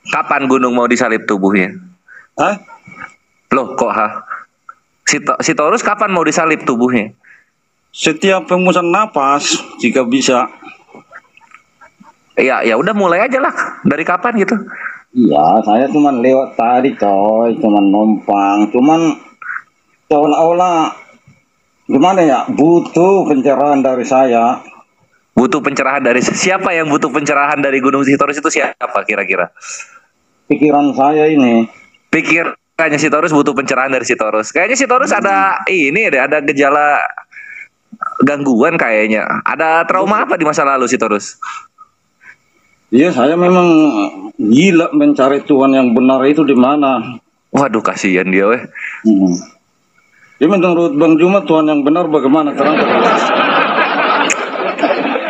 [SPEAKER 10] Kapan gunung mau disalib tubuhnya?
[SPEAKER 9] Hah?
[SPEAKER 10] Loh kok Sitorus kapan mau disalib tubuhnya?
[SPEAKER 9] Setiap hembusan napas jika bisa.
[SPEAKER 10] Ya udah mulai aja lah. Dari kapan gitu?
[SPEAKER 9] Iya, saya cuma lewat tadi coy, cuma numpang, cuman seolah-olah gimana ya, butuh pencerahan dari saya.
[SPEAKER 10] Butuh pencerahan dari siapa? Yang butuh pencerahan dari Gunung Sitorus itu siapa kira-kira?
[SPEAKER 9] Pikiran saya ini.
[SPEAKER 10] Pikirannya Sitorus butuh pencerahan dari Sitorus. Kayaknya Sitorus ada ada gejala gangguan kayaknya. Ada trauma apa di masa lalu Sitorus?
[SPEAKER 9] Iya, saya memang gila mencari Tuhan yang benar itu di mana.
[SPEAKER 10] Waduh, kasihan dia weh.
[SPEAKER 9] Jadi menurut Bang Juma Tuhan yang benar bagaimana?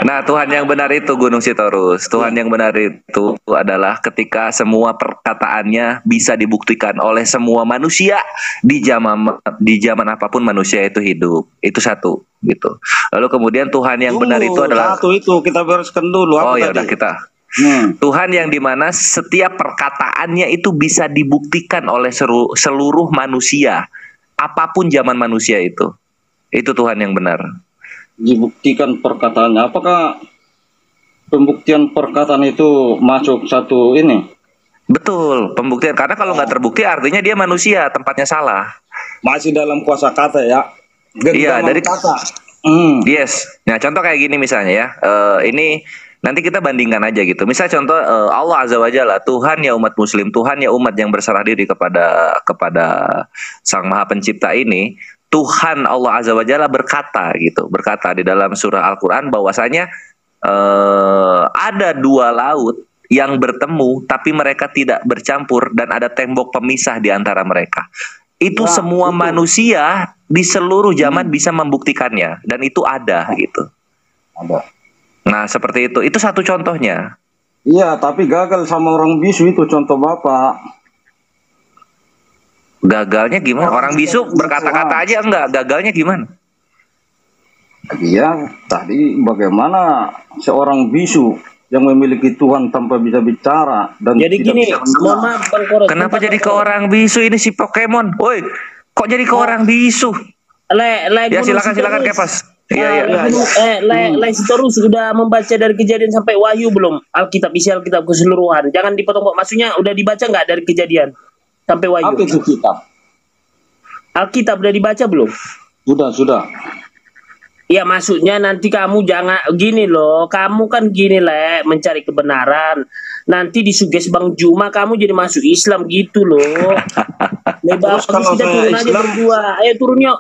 [SPEAKER 10] Nah, Tuhan yang benar itu Gunung Sitorus. Tuhan yang benar itu adalah ketika semua perkataannya bisa dibuktikan oleh semua manusia di zaman apapun manusia itu hidup. Itu satu gitu. Lalu kemudian Tuhan yang benar itu adalah
[SPEAKER 9] satu itu kita bereskan dulu.
[SPEAKER 10] Oh ya udah kita. Tuhan yang dimana setiap perkataannya itu bisa dibuktikan oleh seluruh manusia, apapun zaman manusia itu Tuhan yang benar.
[SPEAKER 9] Dibuktikan perkataannya. Apakah pembuktian perkataan itu masuk satu ini?
[SPEAKER 10] Betul, pembuktian. Karena kalau nggak terbukti artinya dia manusia, tempatnya salah.
[SPEAKER 9] Masih dalam kuasa kata ya.
[SPEAKER 10] Iya, dari
[SPEAKER 9] kata.
[SPEAKER 10] Yes. Nah, contoh kayak gini misalnya ya. Ini nanti kita bandingkan aja gitu. Misal contoh Allah Azza wa Jalla, Tuhan ya umat muslim, Tuhan ya umat yang berserah diri kepada Sang Maha Pencipta ini. Tuhan Allah Azza wa Jalla berkata di dalam surah Al-Quran bahwasanya ada dua laut yang bertemu tapi mereka tidak bercampur dan ada tembok pemisah di antara mereka. Itu semua manusia di seluruh zaman bisa membuktikannya dan itu ada gitu.
[SPEAKER 9] Ada.
[SPEAKER 10] Nah seperti itu. Itu satu contohnya.
[SPEAKER 9] Iya, tapi gagal sama orang bisu itu contoh Bapak.
[SPEAKER 10] Gagalnya gimana? Orang bisu berkata-kata aja enggak. Gagalnya gimana?
[SPEAKER 9] Iya, tadi bagaimana seorang bisu yang memiliki Tuhan tanpa bisa bicara dan
[SPEAKER 6] jadi gini,
[SPEAKER 10] kenapa jadi ke orang bisu ini si Pokemon? Woi, kok jadi ke orang bisu? Ya silakan Kepas. Iya.
[SPEAKER 6] Sitorus sudah membaca dari Kejadian sampai Wahyu belum? Alkitab isi Alkitab keseluruhan. Jangan dipotong kok. Maksudnya udah dibaca nggak dari Kejadian sampai Wahyu?
[SPEAKER 9] Apa itu kitab?
[SPEAKER 6] Alkitab udah dibaca belum?
[SPEAKER 9] Sudah.
[SPEAKER 6] Ya maksudnya nanti kamu jangan gini loh. Kamu kan gini mencari kebenaran. Nanti disuges Bang Juma kamu jadi masuk Islam gitu loh. Lebar kita turun aja berdua. Ayo turun yuk.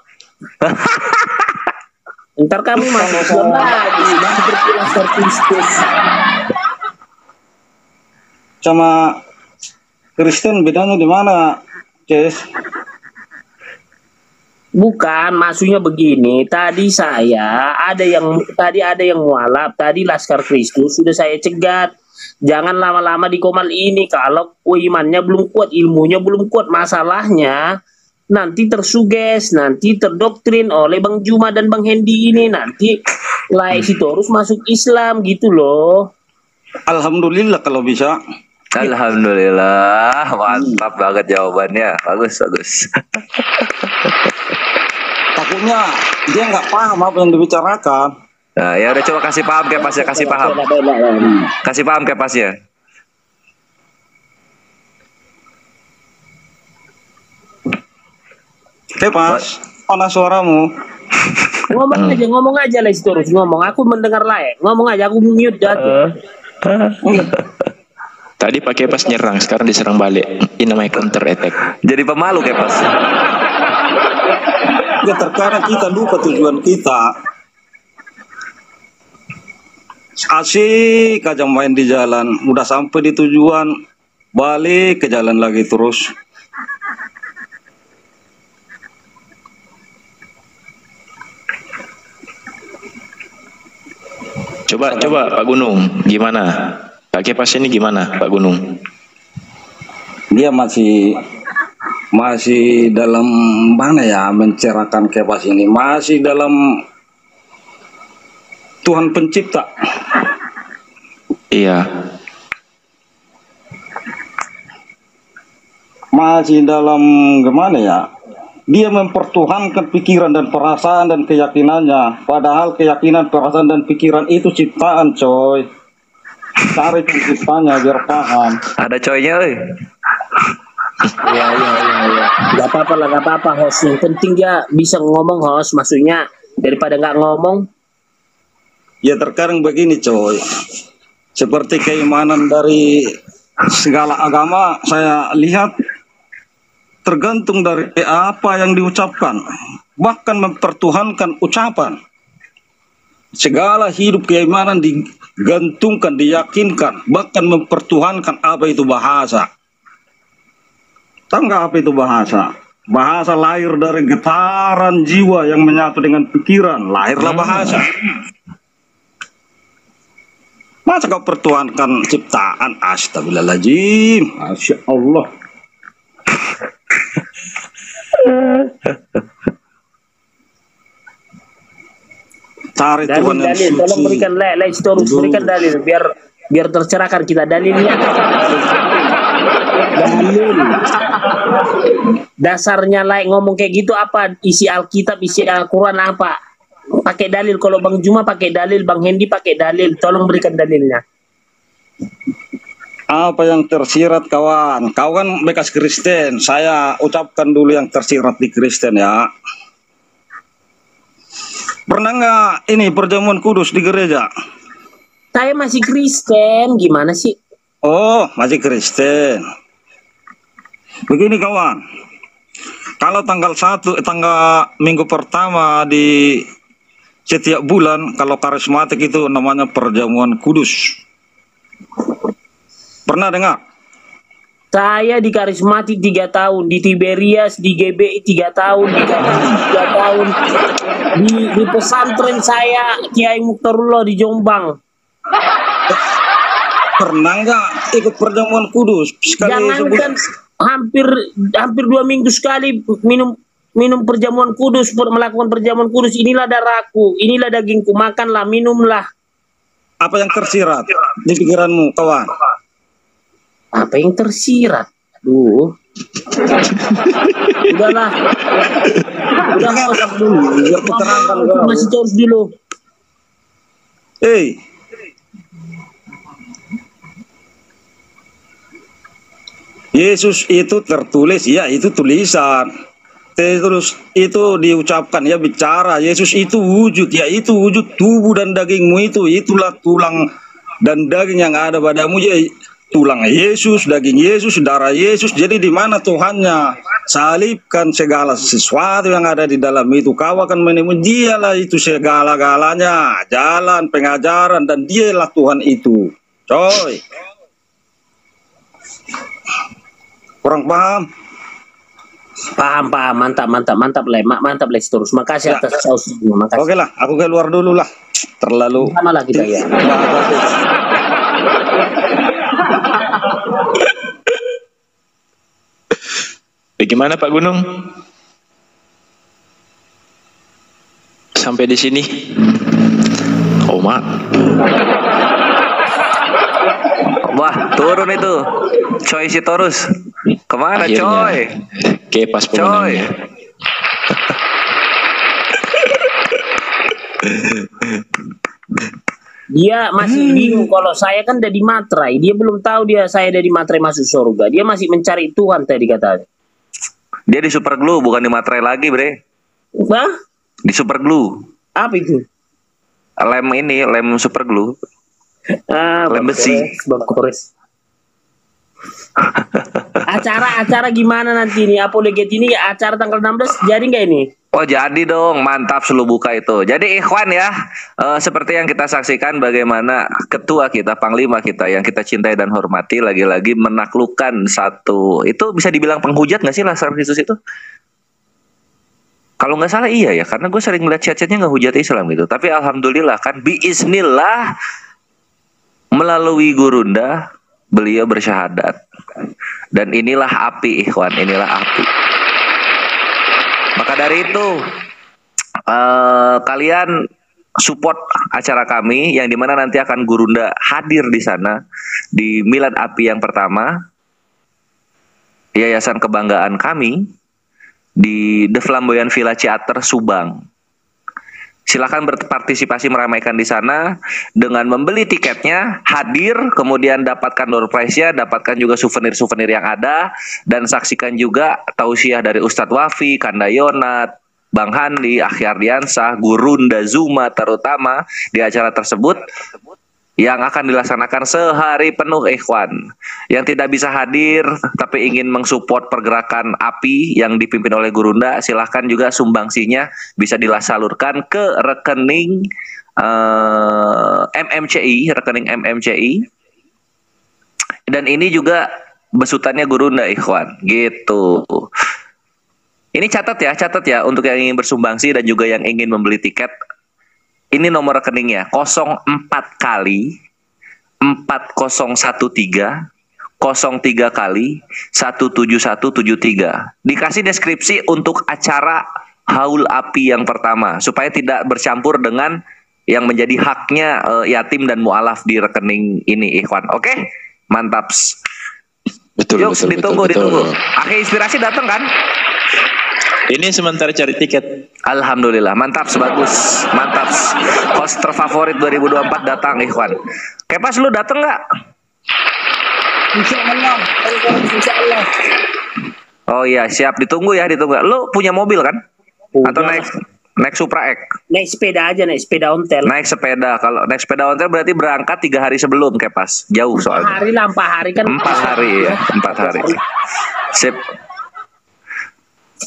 [SPEAKER 6] Ntar kamu masuk Islam lagi. Dan seperti Laskar Kristus.
[SPEAKER 9] Sama Kristen bedanya di mana, Ces?
[SPEAKER 6] Bukan, maksudnya begini. Tadi ada yang mualaf. Tadi Laskar Kristus sudah saya cegat. Jangan lama-lama di komal ini. Kalau imannya belum kuat, ilmunya belum kuat, masalahnya nanti tersuges, nanti terdoktrin oleh Bang Juma dan Bang Hendi ini. Nanti Sitorus masuk Islam gitu loh.
[SPEAKER 9] Alhamdulillah kalau bisa.
[SPEAKER 10] Alhamdulillah, mantap banget jawabannya. Bagus.
[SPEAKER 9] Takutnya dia nggak paham apa yang dibicarakan.
[SPEAKER 10] Nah, ya udah coba kasih paham Kepasnya, kasih paham. Kasih paham Kepasnya.
[SPEAKER 9] Kepas, mana suaramu?
[SPEAKER 6] Ngomong aja Sitorus, ngomong. Aku mendengar ngomong aja, aku mute dah.
[SPEAKER 5] Tadi pakai pas nyerang, sekarang diserang balik. Ini namanya counter attack.
[SPEAKER 10] Jadi pemalu Kepas.
[SPEAKER 9] Ya terkadang kita lupa tujuan kita. Asik aja main di jalan, udah sampai di tujuan, balik ke jalan lagi terus.
[SPEAKER 5] Coba Pak Gunung, gimana? Pak Kepas ini gimana Pak Gunung?
[SPEAKER 9] Dia masih dalam mana ya mencerahkan Kepas ini, masih dalam Tuhan Pencipta.
[SPEAKER 5] Iya.
[SPEAKER 9] Masih dalam gimana ya? Dia mempertuhankan pikiran dan perasaan dan keyakinannya. Padahal keyakinan, perasaan dan pikiran itu ciptaan, coy. Cari penciptanya biar paham.
[SPEAKER 10] Ada coynya,
[SPEAKER 6] Iya. Gak apa-apa host. Yang penting dia bisa ngomong host. Maksudnya daripada nggak ngomong.
[SPEAKER 9] Ya terkadang begini, coy. Seperti keimanan dari segala agama, saya lihat tergantung dari apa yang diucapkan, bahkan mempertuhankan ucapan. Segala hidup keimanan digantungkan, diyakinkan, bahkan mempertuhankan apa itu bahasa. Tahu nggak apa itu bahasa? Bahasa lahir dari getaran jiwa yang menyatu dengan pikiran. Lahirlah bahasa. Masa kau pertuankan ciptaan? Astagfirullahaladzim. Masya Allah. Cari Tuhan yang
[SPEAKER 6] dalil,
[SPEAKER 9] suci.
[SPEAKER 6] tolong berikan terus berikan dalil biar tercerahkan kita dalilnya. Dalil. Dasarnya ngomong kayak gitu apa? Isi Alkitab, isi Al-Quran apa? Pakai dalil. Kalau Bang Juma pakai dalil, Bang Hendi pakai dalil. Tolong berikan dalilnya.
[SPEAKER 9] Apa yang tersirat kawan? Kau kan bekas Kristen. Saya ucapkan dulu yang tersirat di Kristen ya. Pernah nggak ini perjamuan kudus di gereja?
[SPEAKER 6] Saya masih Kristen, gimana sih?
[SPEAKER 9] Oh, masih Kristen. Begini kawan, kalau tanggal minggu pertama di setiap bulan, kalau karismatik itu namanya perjamuan kudus. Pernah dengar?
[SPEAKER 6] Saya di karismatik 3 tahun, di Tiberias, di GBI 3 tahun, di Katolik 3 tahun, di pesantren saya Kiai Mukhtarullah di Jombang.
[SPEAKER 9] Pernah nggak ikut perjamuan kudus?
[SPEAKER 6] Jangankan hampir 2 minggu sekali minum perjamuan kudus, melakukan perjamuan kudus. Inilah darahku, inilah dagingku, makanlah, minumlah.
[SPEAKER 9] Apa yang tersirat di pikiranmu kawan?
[SPEAKER 6] Apa yang tersirat? Aduh. Udahlah. Udah dulu. Biar kuterangkan kau. Masih terus dulu.
[SPEAKER 9] Yesus itu tertulis, ya itu tulisan. Terus itu diucapkan, ya bicara. Yesus itu wujud, ya itu wujud tubuh dan dagingmu itu. Itulah tulang dan daging yang ada padamu. Ya, tulang Yesus, daging Yesus, darah Yesus. Jadi di mana Tuhannya? Salibkan segala sesuatu yang ada di dalam itu. Kau akan menemui dialah itu segala-galanya. Jalan, pengajaran, dan dialah Tuhan itu. Coy. Kurang paham?
[SPEAKER 6] Paham, mantap le terus. Makasih atas sausnya, makasih.
[SPEAKER 9] Oke lah, aku keluar dulu lah. Terlalu
[SPEAKER 6] sama lah kita ya.
[SPEAKER 5] Bagaimana Pak Gunung? Sampai di sini. Oh, Mak.
[SPEAKER 10] Wah, turun itu. Coy Sitorus. Kemana
[SPEAKER 5] akhirnya,
[SPEAKER 10] coy?
[SPEAKER 5] Kepas pemenangnya.
[SPEAKER 6] Dia masih bingung kalau saya kan dari Matrai. Dia belum tahu saya dari Matrai masuk surga. Dia masih mencari Tuhan tadi katanya.
[SPEAKER 10] Dia di Super Glue, bukan di Matrai lagi, Bre.
[SPEAKER 6] Apa?
[SPEAKER 10] Di Super Glue.
[SPEAKER 6] Apa itu?
[SPEAKER 10] Lem Super Glue. Lem besi.
[SPEAKER 6] Acara gimana nanti nih? Apologet ini acara tanggal 16 jadi nggak ini?
[SPEAKER 10] Oh jadi dong, mantap selalu buka itu. Jadi ikhwan ya, seperti yang kita saksikan bagaimana ketua kita, panglima kita yang kita cintai dan hormati lagi-lagi menaklukkan satu, itu bisa dibilang penghujat nggak sih Lazar Kristus itu? Kalau nggak salah iya ya, karena gue sering melihat chat-chatnya nggak hujat Islam gitu. Tapi alhamdulillah kan, biiznillah melalui Gurunda beliau bersyahadat. Dan inilah api ikhwan, inilah api. Maka dari itu kalian support acara kami yang dimana nanti akan Gurunda hadir di sana di Milad Api yang pertama, Yayasan Kebanggaan kami di The Flamboyant Villa Ciater Subang. Silakan berpartisipasi meramaikan di sana dengan membeli tiketnya, hadir, kemudian dapatkan door prize-nya, dapatkan juga souvenir-souvenir yang ada, dan saksikan juga tausiah dari Ustadz Wafi, Kanda Yonat, Bang Handi, Akhyar Diansah, Gurunda Zuma terutama di acara tersebut yang akan dilaksanakan sehari penuh ikhwan. Yang tidak bisa hadir tapi ingin mensupport pergerakan api yang dipimpin oleh Gurunda, silahkan juga sumbangsinya bisa disalurkan ke rekening MMCI, rekening MMCI. Dan ini juga besutannya Gurunda ikhwan. Gitu. Ini catat ya untuk yang ingin bersumbangsi dan juga yang ingin membeli tiket. Ini nomor rekeningnya 04 kali 4013 03 kali 17173. Dikasih deskripsi untuk acara haul api yang pertama supaya tidak bercampur dengan yang menjadi haknya yatim dan mualaf di rekening ini ikhwan. Oke? Mantap.
[SPEAKER 5] Betul,
[SPEAKER 10] Yuk, ditunggu. Akhir inspirasi datang kan?
[SPEAKER 5] Ini sementara cari tiket.
[SPEAKER 10] Alhamdulillah, mantap, bagus, mantap. Host terfavorit 2024 datang, ikhwan. Kepas lu datang nggak?
[SPEAKER 6] Insya Allah.
[SPEAKER 10] Oh iya, siap, ditunggu. Lu punya mobil kan?
[SPEAKER 6] Punya.
[SPEAKER 10] Atau naik Supra X?
[SPEAKER 6] Naik sepeda aja, naik sepeda ontel.
[SPEAKER 10] Naik sepeda. Kalau naik sepeda ontel berarti berangkat 3 hari sebelum Kepas. Jauh soalnya.
[SPEAKER 6] 4 hari kan.
[SPEAKER 10] 4 hari ya, 4 hari. Sip.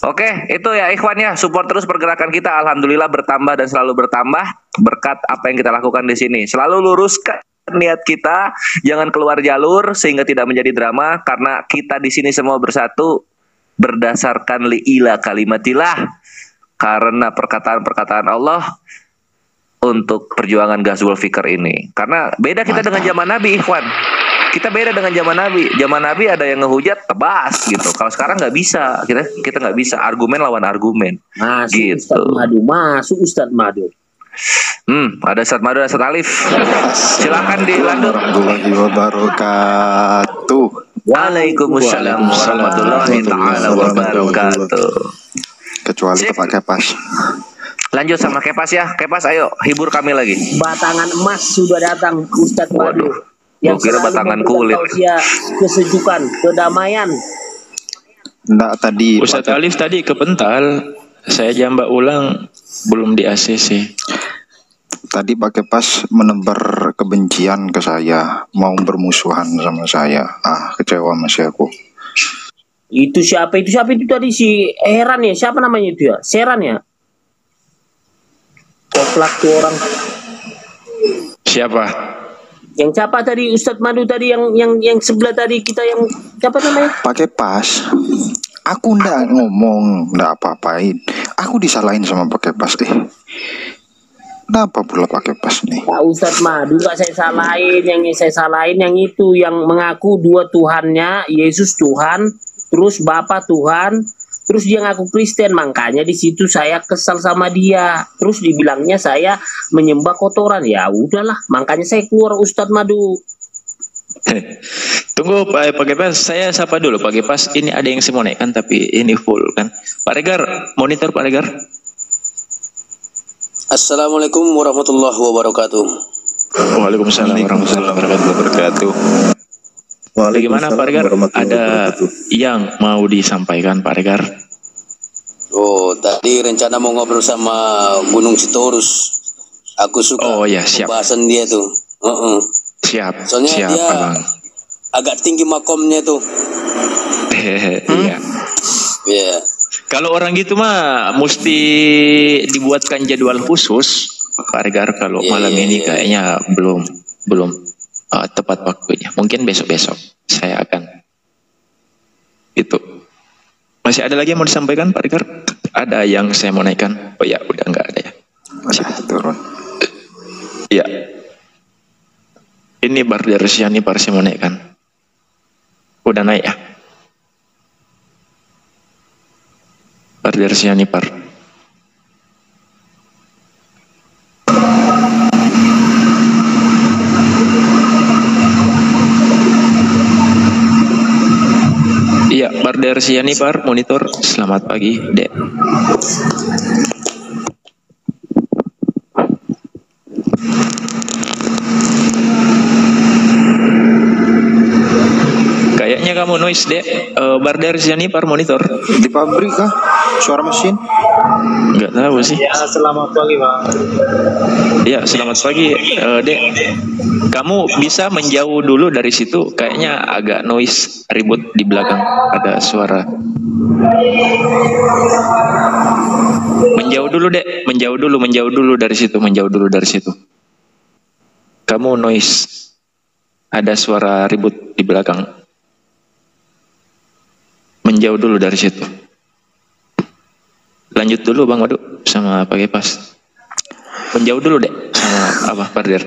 [SPEAKER 10] Oke, itu ya ikhwan ya, support terus pergerakan kita. Alhamdulillah bertambah dan selalu bertambah berkat apa yang kita lakukan di sini. Selalu luruskan niat kita, jangan keluar jalur sehingga tidak menjadi drama, karena kita di sini semua bersatu berdasarkan li'ila kalimatillah, karena perkataan-perkataan Allah untuk perjuangan Ghazwul Fikr ini. Karena beda kita dengan zaman Nabi ikhwan. Kita beda dengan zaman Nabi. Zaman Nabi ada yang ngehujat tebas gitu. Kalau sekarang nggak bisa. Kita nggak bisa. Argumen lawan argumen.
[SPEAKER 6] Masuk
[SPEAKER 10] gitu.
[SPEAKER 6] Ustadz Madu.
[SPEAKER 10] Ada Ustadz Madu, ada Ustadz Alif. Silakan dilanjut.
[SPEAKER 11] Warahmatullahi wabarakatuh.
[SPEAKER 10] Waalaikumsalam warahmatullahi taala wabarakatuh.
[SPEAKER 11] Kecuali Pak Kepas.
[SPEAKER 10] Lanjut sama Kepas ya. Kepas, ayo hibur kami lagi.
[SPEAKER 6] Batangan emas sudah datang Ustadz Madu. Yang
[SPEAKER 10] kira batangan kulit.
[SPEAKER 6] Kesejukan, kedamaian.
[SPEAKER 11] Enggak, tadi
[SPEAKER 5] Ustadz Alif tadi ke Pental, saya jambak ulang belum di ACC.
[SPEAKER 11] Tadi Pak Kepas menebar kebencian ke saya, mau bermusuhan sama saya. Kecewa masih aku.
[SPEAKER 6] Itu siapa itu tadi si Heran ya? Siapa namanya itu ya? Seran ya? Koplak tuh orang.
[SPEAKER 5] Siapa?
[SPEAKER 6] Yang siapa tadi Ustadz Madu tadi yang sebelah tadi kita yang siapa namanya?
[SPEAKER 11] Pakai pas. Aku ndak ngomong, ndak apa-apain. Aku disalahin sama pakai pas deh. Kenapa pula pakai pas nih?
[SPEAKER 6] Pak Ustadz Madu nggak saya salahin, yang itu yang mengaku dua Tuhannya, Yesus Tuhan, terus Bapa Tuhan. Terus dia ngaku Kristen, makanya di situ saya kesal sama dia. Terus dibilangnya saya menyembah kotoran. Ya udahlah, makanya saya keluar Ustadz Madu.
[SPEAKER 5] Tunggu Pak Gepas, saya sapa dulu Pak Gepas. Ini ada yang saya mau naikkan tapi ini full kan. Pak Regar, monitor Pak Regar.
[SPEAKER 12] Assalamualaikum warahmatullahi wabarakatuh.
[SPEAKER 5] Waalaikumsalam warahmatullahi wabarakatuh. Bagaimana Pak Regar? Ada yang mau disampaikan Pak Regar?
[SPEAKER 12] Oh, tadi rencana mau ngobrol sama Gunung Sitorus. Aku suka pembahasan dia tuh.
[SPEAKER 5] Siap.
[SPEAKER 12] Soalnya
[SPEAKER 5] siap,
[SPEAKER 12] dia
[SPEAKER 5] Abang.
[SPEAKER 12] agak tinggi makomnya tuh.
[SPEAKER 5] Iya.
[SPEAKER 12] Iya.
[SPEAKER 5] Kalau orang gitu mah mesti dibuatkan jadwal khusus Pak Regar. Kalau malam ini kayaknya belum tepat waktunya. Mungkin besok-besok saya akan itu. Masih ada lagi yang mau disampaikan Pak Regar? Ada yang saya mau naikkan? Oh ya, udah nggak ada ya.
[SPEAKER 11] Masih turun.
[SPEAKER 5] Iya. Ini bar dari Siani bar saya mau naikkan. Udah naik ya. Bar dari Siani par. Iya, Bar Dersiani Par, monitor. Selamat pagi, Dek. Kayaknya kamu noise, Dek. Bar Dersiani Par, monitor.
[SPEAKER 11] Di pabrik kah? Suara mesin?
[SPEAKER 5] Enggak tahu sih.
[SPEAKER 13] Ya, selamat pagi, Bang.
[SPEAKER 5] Ya, selamat pagi, Dek. Kamu bisa menjauh dulu dari situ. Kayaknya agak noise, ribut di belakang. Ada suara. Menjauh dulu, Dek. Menjauh dulu dari situ. Kamu noise. Ada suara ribut di belakang. menjauh dulu dari situ. Lanjut dulu Bang Wadu sama Pak Kepas. Menjauh dulu deh sama apa Pardir.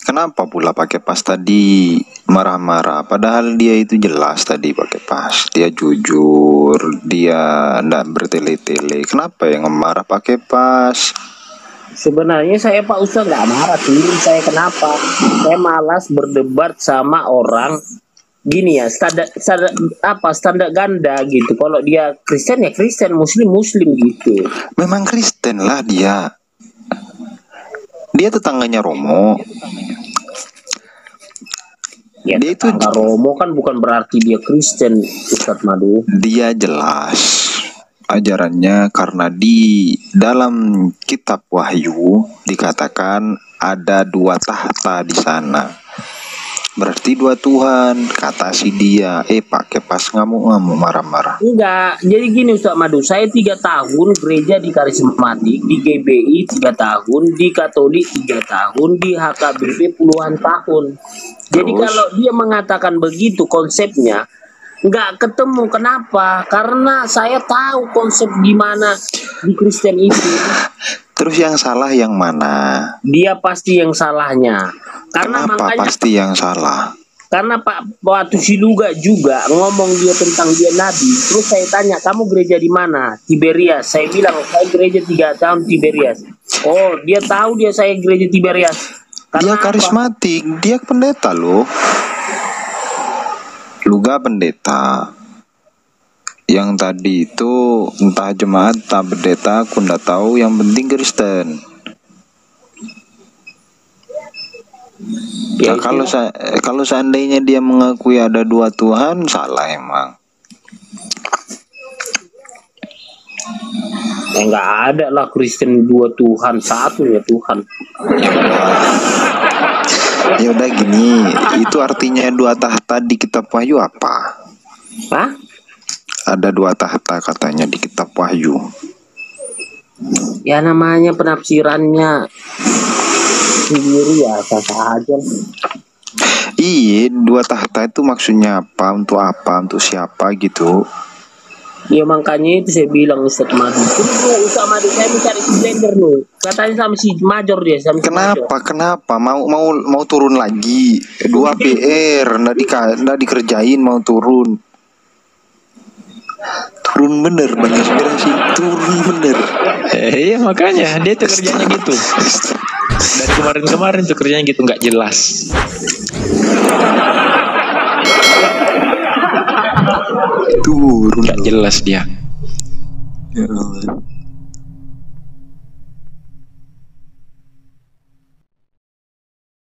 [SPEAKER 11] Kenapa pula Pak Kepas tadi marah-marah? Padahal dia itu jelas tadi Pak Kepas. Dia jujur, dia tidak bertele-tele. Kenapa yang marah Pak Kepas?
[SPEAKER 6] Sebenarnya saya Pak Ustaz nggak marah, saya kenapa? Saya malas berdebat sama orang gini ya, standar ganda gitu. Kalau dia Kristen ya Kristen, Muslim gitu.
[SPEAKER 11] Memang Kristen lah dia. Dia tetangganya Romo.
[SPEAKER 6] Ya, dia itu Romo kan bukan berarti dia Kristen, Ustadz Madu.
[SPEAKER 11] Dia jelas ajarannya karena di dalam kitab Wahyu dikatakan ada 2 tahta di sana. Berarti 2 Tuhan, kata si dia. Pak Kepas ngamuk-ngamuk marah-marah.
[SPEAKER 6] Enggak, jadi gini Ustaz Madu, saya 3 tahun gereja di Karismatik, di GBI 3 tahun, di Katolik 3 tahun, di HKBP puluhan tahun. Jadi kalau dia mengatakan begitu konsepnya, nggak ketemu. Kenapa? Karena saya tahu konsep gimana di Kristen itu.
[SPEAKER 11] Terus yang salah yang mana?
[SPEAKER 6] Dia pasti yang salahnya. Karena
[SPEAKER 11] kenapa
[SPEAKER 6] makanya,
[SPEAKER 11] pasti yang salah?
[SPEAKER 6] Karena Pak waktu Siluga juga ngomong dia tentang dia nabi. Terus saya tanya, kamu gereja di mana? Tiberias. Saya bilang saya gereja 3 tahun Tiberias. Oh, dia tahu saya gereja Tiberias.
[SPEAKER 11] Karena dia karismatik, dia pendeta loh. Luga pendeta. Yang tadi itu entah jemaat, entah pendeta, aku nggak tahu. Yang penting Kristen. Ya, kalau seandainya dia mengakui ada 2 Tuhan, salah emang.
[SPEAKER 6] Enggak ada lah Kristen 2 Tuhan, 1 ya Tuhan.
[SPEAKER 11] Ya udah gini, itu artinya 2 tahta di kitab Wahyu apa?
[SPEAKER 6] Hah?
[SPEAKER 11] Ada 2 tahta katanya di kitab Wahyu.
[SPEAKER 6] Ya namanya penafsirannya sendiri ya, sah aja.
[SPEAKER 11] Iya, 2 tahta itu maksudnya apa? Untuk apa? Untuk siapa gitu?
[SPEAKER 6] Ya makanya itu saya bilang Ustaz Madu. Ustaz Madu saya mencari si blender loh. Katanya sama si Major dia. Sama
[SPEAKER 11] Kenapa? Mau turun lagi? 2 PR, nggak dikerjain mau turun. Turun bener, banyak inspirasi. Turun bener.
[SPEAKER 5] Iya makanya dia tuh kerjanya gitu. Dari kemarin tuh kerjanya gitu, nggak jelas.
[SPEAKER 11] Turun
[SPEAKER 5] nggak jelas dia.
[SPEAKER 11] Ya Allah.